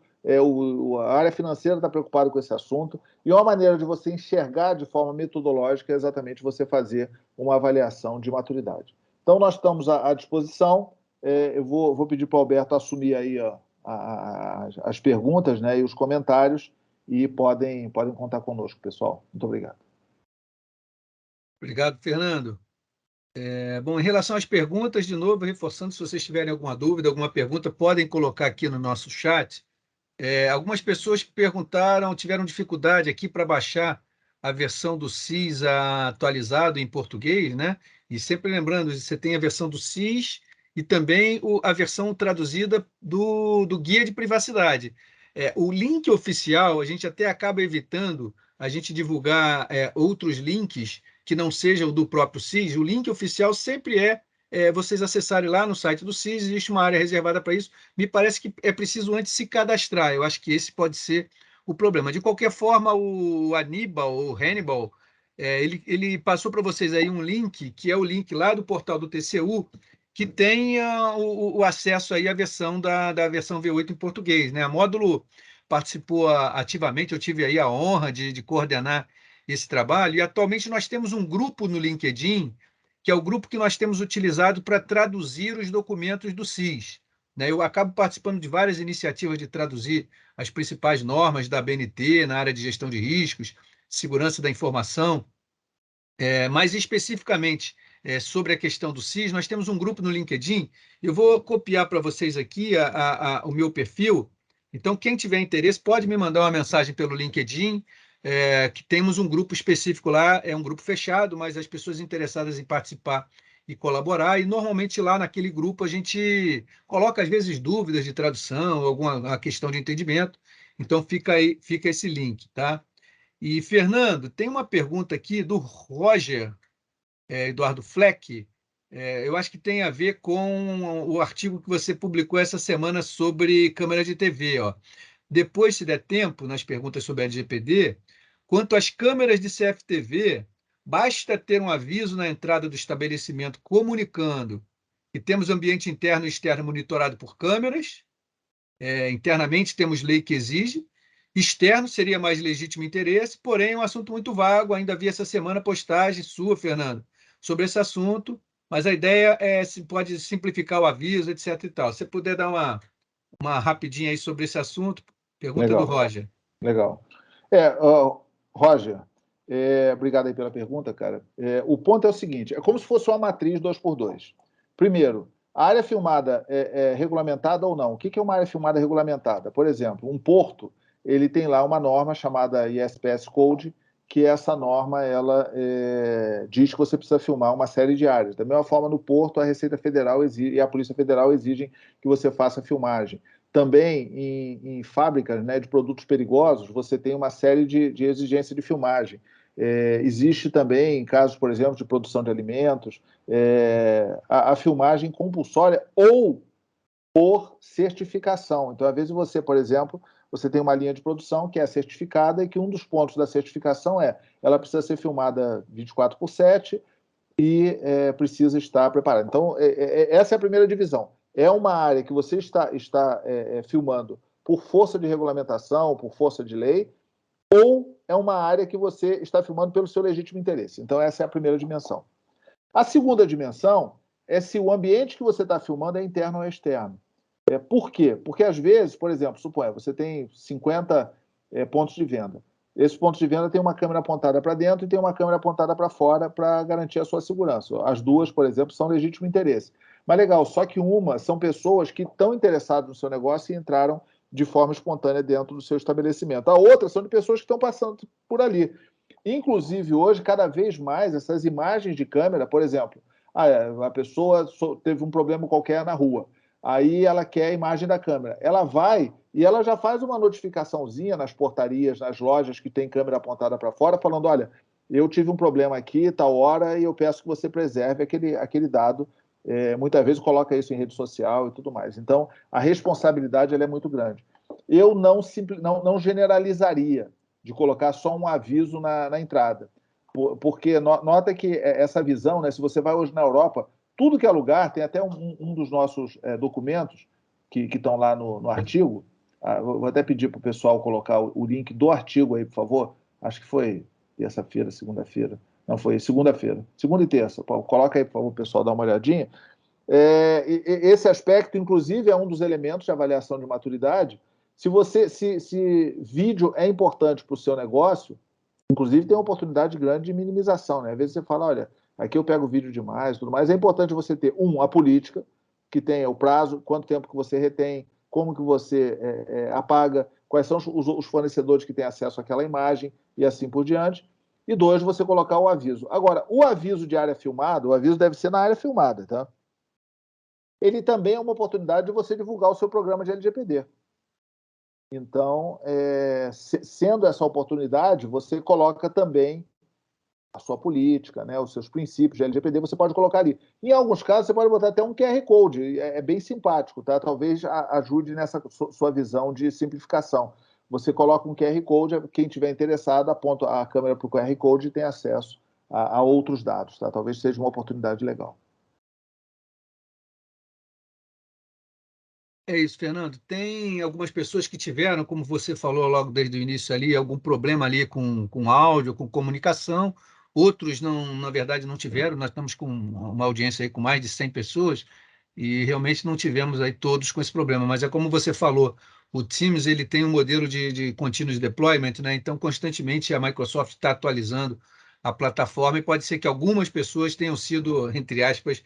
a área financeira está preocupada com esse assunto, e uma maneira de você enxergar de forma metodológica é exatamente você fazer uma avaliação de maturidade. Então, nós estamos à disposição. Eu vou pedir para o Alberto assumir aí as perguntas, né, e os comentários, e podem contar conosco, pessoal. Muito obrigado. Obrigado, Fernando. Bom, em relação às perguntas, de novo, reforçando, se vocês tiverem alguma dúvida, alguma pergunta, podem colocar aqui no nosso chat. Algumas pessoas perguntaram, tiveram dificuldade aqui para baixar a versão do CIS atualizado em português, né? E sempre lembrando, você tem a versão do CIS e também a versão traduzida do guia de privacidade. O link oficial, a gente até acaba evitando a gente divulgar outros links que não sejam do próprio CIS. O link oficial sempre vocês acessarem lá no site do CIS, existe uma área reservada para isso. Me parece que é preciso antes se cadastrar. Eu acho que esse pode ser o problema. De qualquer forma, o Aníbal, ou Hannibal, ele passou para vocês aí um link, que é o link lá do portal do TCU, que tem o acesso aí à versão da versão V8 em português, né? A Módulo participou ativamente, eu tive aí a honra de coordenar esse trabalho, e atualmente nós temos um grupo no LinkedIn, que é o grupo que nós temos utilizado para traduzir os documentos do CIS. Eu acabo participando de várias iniciativas de traduzir as principais normas da ABNT na área de gestão de riscos, segurança da informação, mais especificamente sobre a questão do CIS, nós temos um grupo no LinkedIn. Eu vou copiar para vocês aqui o meu perfil. Então, quem tiver interesse pode me mandar uma mensagem pelo LinkedIn, que temos um grupo específico lá, é um grupo fechado, mas as pessoas interessadas em participar e colaborar, e normalmente lá naquele grupo a gente coloca às vezes dúvidas de tradução, alguma questão de entendimento, então fica esse link, tá? E, Fernando, tem uma pergunta aqui do Roger Eduardo Fleck, eu acho que tem a ver com o artigo que você publicou essa semana sobre câmera de TV, ó. Depois, se der tempo, nas perguntas sobre a LGPD, quanto às câmeras de CFTV, basta ter um aviso na entrada do estabelecimento comunicando que temos ambiente interno e externo monitorado por câmeras. Internamente temos lei que exige. Externo seria mais legítimo interesse, porém é um assunto muito vago. Ainda vi essa semana postagem sua, Fernando, sobre esse assunto, mas a ideia é se pode simplificar o aviso, etc. e tal. Se você puder dar uma rapidinha aí sobre esse assunto, pergunta do Roger. Legal. Roger, obrigado aí pela pergunta, cara. O ponto é o seguinte, é como se fosse uma matriz 2x2. Primeiro, a área filmada é regulamentada ou não? O que é uma área filmada regulamentada? Por exemplo, um porto, ele tem lá uma norma chamada ISPS Code, que essa norma ela diz que você precisa filmar uma série de áreas. Da mesma forma, no porto, a Receita Federal e a Polícia Federal exigem que você faça filmagem. Também em fábricas, né, de produtos perigosos, você tem uma série de exigências de filmagem. Existe também, em casos, por exemplo, de produção de alimentos, a filmagem compulsória ou por certificação. Então, às vezes você, por exemplo, você tem uma linha de produção que é certificada e que um dos pontos da certificação ela precisa ser filmada 24/7 e precisa estar preparada. Então, essa é a primeira divisão. É uma área que você está filmando por força de regulamentação, por força de lei, ou é uma área que você está filmando pelo seu legítimo interesse. Então, essa é a primeira dimensão. A segunda dimensão é se o ambiente que você está filmando é interno ou externo. Por quê? Porque, às vezes, por exemplo, suponha, você tem 50 pontos de venda. Esses pontos de venda têm uma câmera apontada para dentro e tem uma câmera apontada para fora para garantir a sua segurança. As duas, por exemplo, são legítimo interesse. Mas legal, só que uma são pessoas que estão interessadas no seu negócio e entraram de forma espontânea dentro do seu estabelecimento. A outra são de pessoas que estão passando por ali. Inclusive, hoje, cada vez mais, essas imagens de câmera, por exemplo, a pessoa teve um problema qualquer na rua, aí ela quer a imagem da câmera. Ela vai e ela já faz uma notificaçãozinha nas portarias, nas lojas que tem câmera apontada para fora, falando, olha, eu tive um problema aqui, tal hora, e eu peço que você preserve aquele dado. Muitas vezes coloca isso em rede social e tudo mais. Então, a responsabilidade ela é muito grande. Eu não generalizaria de colocar só um aviso na entrada, porque nota que essa visão, né, se você vai hoje na Europa, tudo que é lugar, tem até um dos nossos documentos que estão lá no artigo, vou até pedir para o pessoal colocar o link do artigo aí, por favor, acho que foi terça-feira, segunda-feira, não, foi segunda-feira, segunda e terça, coloca aí, por favor, o pessoal dar uma olhadinha. Esse aspecto, inclusive, é um dos elementos de avaliação de maturidade. Se vídeo é importante para o seu negócio, inclusive tem uma oportunidade grande de minimização, né? Às vezes você fala, olha, aqui eu pego vídeo demais, tudo mais. É importante você ter, a política, que tenha o prazo, quanto tempo que você retém, como que você apaga, quais são os fornecedores que têm acesso àquela imagem e assim por diante. E 2, você colocar o aviso. Agora, o aviso de área filmada, o aviso deve ser na área filmada, tá? Ele também é uma oportunidade de você divulgar o seu programa de LGPD. Então, sendo essa oportunidade, você coloca também a sua política, né, os seus princípios de LGPD, você pode colocar ali. Em alguns casos, você pode botar até um QR Code, é bem simpático, tá? Talvez ajude nessa sua visão de simplificação. Você coloca um QR Code, quem tiver interessado, aponta a câmera para o QR Code e tem acesso a outros dados, tá? Talvez seja uma oportunidade legal. É isso, Fernando. Tem algumas pessoas que tiveram, como você falou logo desde o início ali, algum problema ali com áudio, com comunicação. Outros, não, na verdade, não tiveram. Nós estamos com uma audiência aí com mais de 100 pessoas e realmente não tivemos aí todos com esse problema. Mas é como você falou, o Teams ele tem um modelo de continuous deployment, né? Então, constantemente a Microsoft está atualizando a plataforma e pode ser que algumas pessoas tenham sido, entre aspas,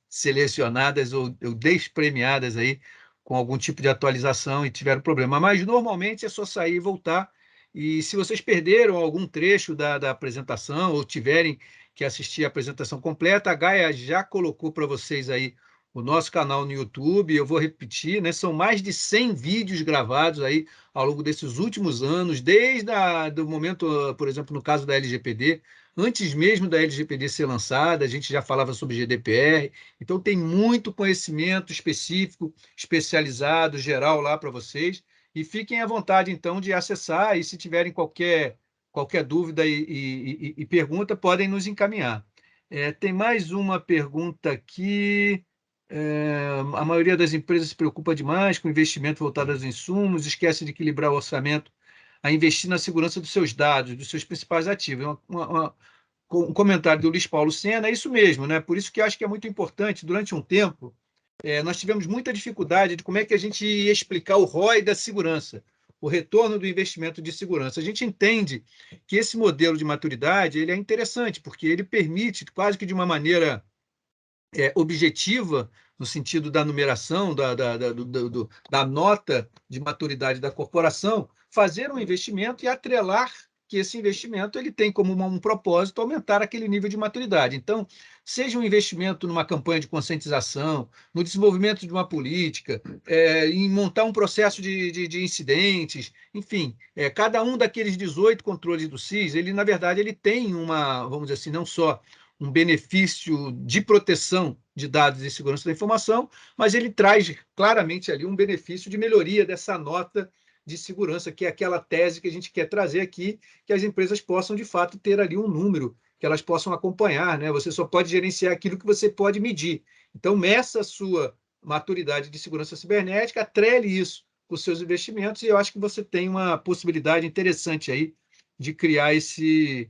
selecionadas ou despremiadas aí com algum tipo de atualização e tiveram problema. Mas normalmente é só sair e voltar. E se vocês perderam algum trecho da apresentação ou tiverem que assistir a apresentação completa, a Gaia já colocou para vocês aí o nosso canal no YouTube. Eu vou repetir, né? São mais de 100 vídeos gravados aí ao longo desses últimos anos, desde do momento, por exemplo, no caso da LGPD, antes mesmo da LGPD ser lançada, a gente já falava sobre GDPR, então tem muito conhecimento específico, especializado, geral lá para vocês, e fiquem à vontade, então, de acessar, e se tiverem qualquer dúvida e pergunta, podem nos encaminhar. Tem mais uma pergunta aqui. A maioria das empresas se preocupa demais com investimento voltado aos insumos, esquece de equilibrar o orçamento a investir na segurança dos seus dados, dos seus principais ativos. Um comentário do Luiz Paulo Sena, é isso mesmo, né? Por isso que eu acho que é muito importante, durante um tempo, nós tivemos muita dificuldade de como é que a gente ia explicar o ROI da segurança. o retorno do investimento de segurança. A gente entende que esse modelo de maturidade ele é interessante, porque ele permite, quase que de uma maneira objetiva, no sentido da numeração, da nota de maturidade da corporação, fazer um investimento e atrelar que esse investimento ele tem como um propósito aumentar aquele nível de maturidade. Então, seja um investimento numa campanha de conscientização, no desenvolvimento de uma política, em montar um processo de incidentes, enfim, cada um daqueles 18 controles do SIS, ele, na verdade, ele tem uma, vamos dizer assim, não só um benefício de proteção de dados e segurança da informação, mas ele traz claramente ali um benefício de melhoria dessa nota de segurança, que é aquela tese que a gente quer trazer aqui, que as empresas possam, de fato, ter ali um número que elas possam acompanhar, né? Você só pode gerenciar aquilo que você pode medir. Então, meça a sua maturidade de segurança cibernética, atrele isso com os seus investimentos, e eu acho que você tem uma possibilidade interessante aí de criar esse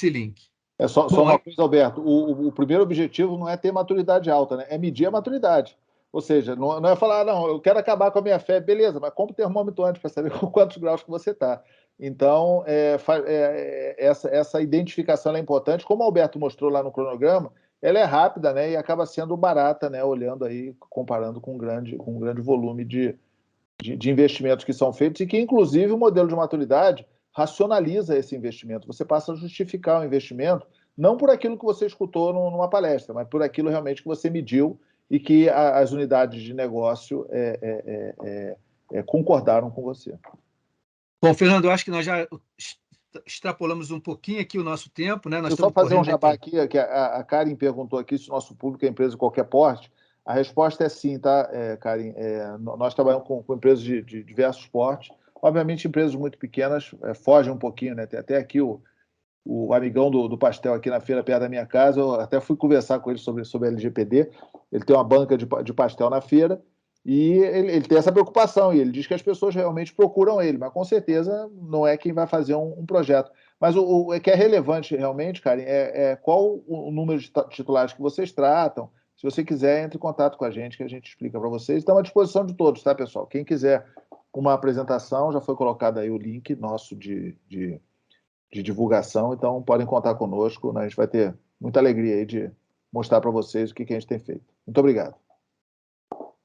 link. Só uma coisa, Alberto, o primeiro objetivo não é ter maturidade alta, né? É medir a maturidade. Ou seja, não é falar, não, eu quero acabar com a minha fé, beleza, mas compra o termômetro antes para saber com quantos graus que você está. Então, essa identificação é importante. Como o Alberto mostrou lá no cronograma, ela é rápida, né? E acaba sendo barata, né? Olhando aí, comparando com um grande volume de investimentos que são feitos e que, inclusive, o modelo de maturidade racionaliza esse investimento. Você passa a justificar o investimento não por aquilo que você escutou numa palestra, mas por aquilo realmente que você mediu e que as unidades de negócio concordaram com você. Bom, Fernando, eu acho que nós já extrapolamos um pouquinho aqui o nosso tempo, né? Nós estamos só fazer um jabá aqui, que a Karen perguntou aqui se o nosso público é empresa de qualquer porte. A resposta é sim, tá, Karen? Nós trabalhamos com empresas de diversos portes. Obviamente, empresas muito pequenas fogem um pouquinho, né? Tem até aqui o amigão do pastel aqui na feira, perto da minha casa. Eu até fui conversar com ele sobre a LGPD. Ele tem uma banca de pastel na feira e ele tem essa preocupação. E ele diz que as pessoas realmente procuram ele, mas com certeza não é quem vai fazer um projeto. Mas o que é relevante realmente, Karen, qual o número de titulares que vocês tratam. Se você quiser, entre em contato com a gente, que a gente explica para vocês. Estamos à disposição de todos, tá, pessoal? Quem quiser uma apresentação, já foi colocado aí o link nosso de divulgação, então podem contar conosco. A gente vai ter muita alegria aí de mostrar para vocês o que a gente tem feito. Muito obrigado.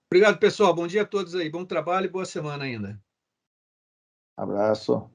Obrigado, pessoal. Bom dia a todos aí. Bom trabalho e boa semana ainda. Abraço.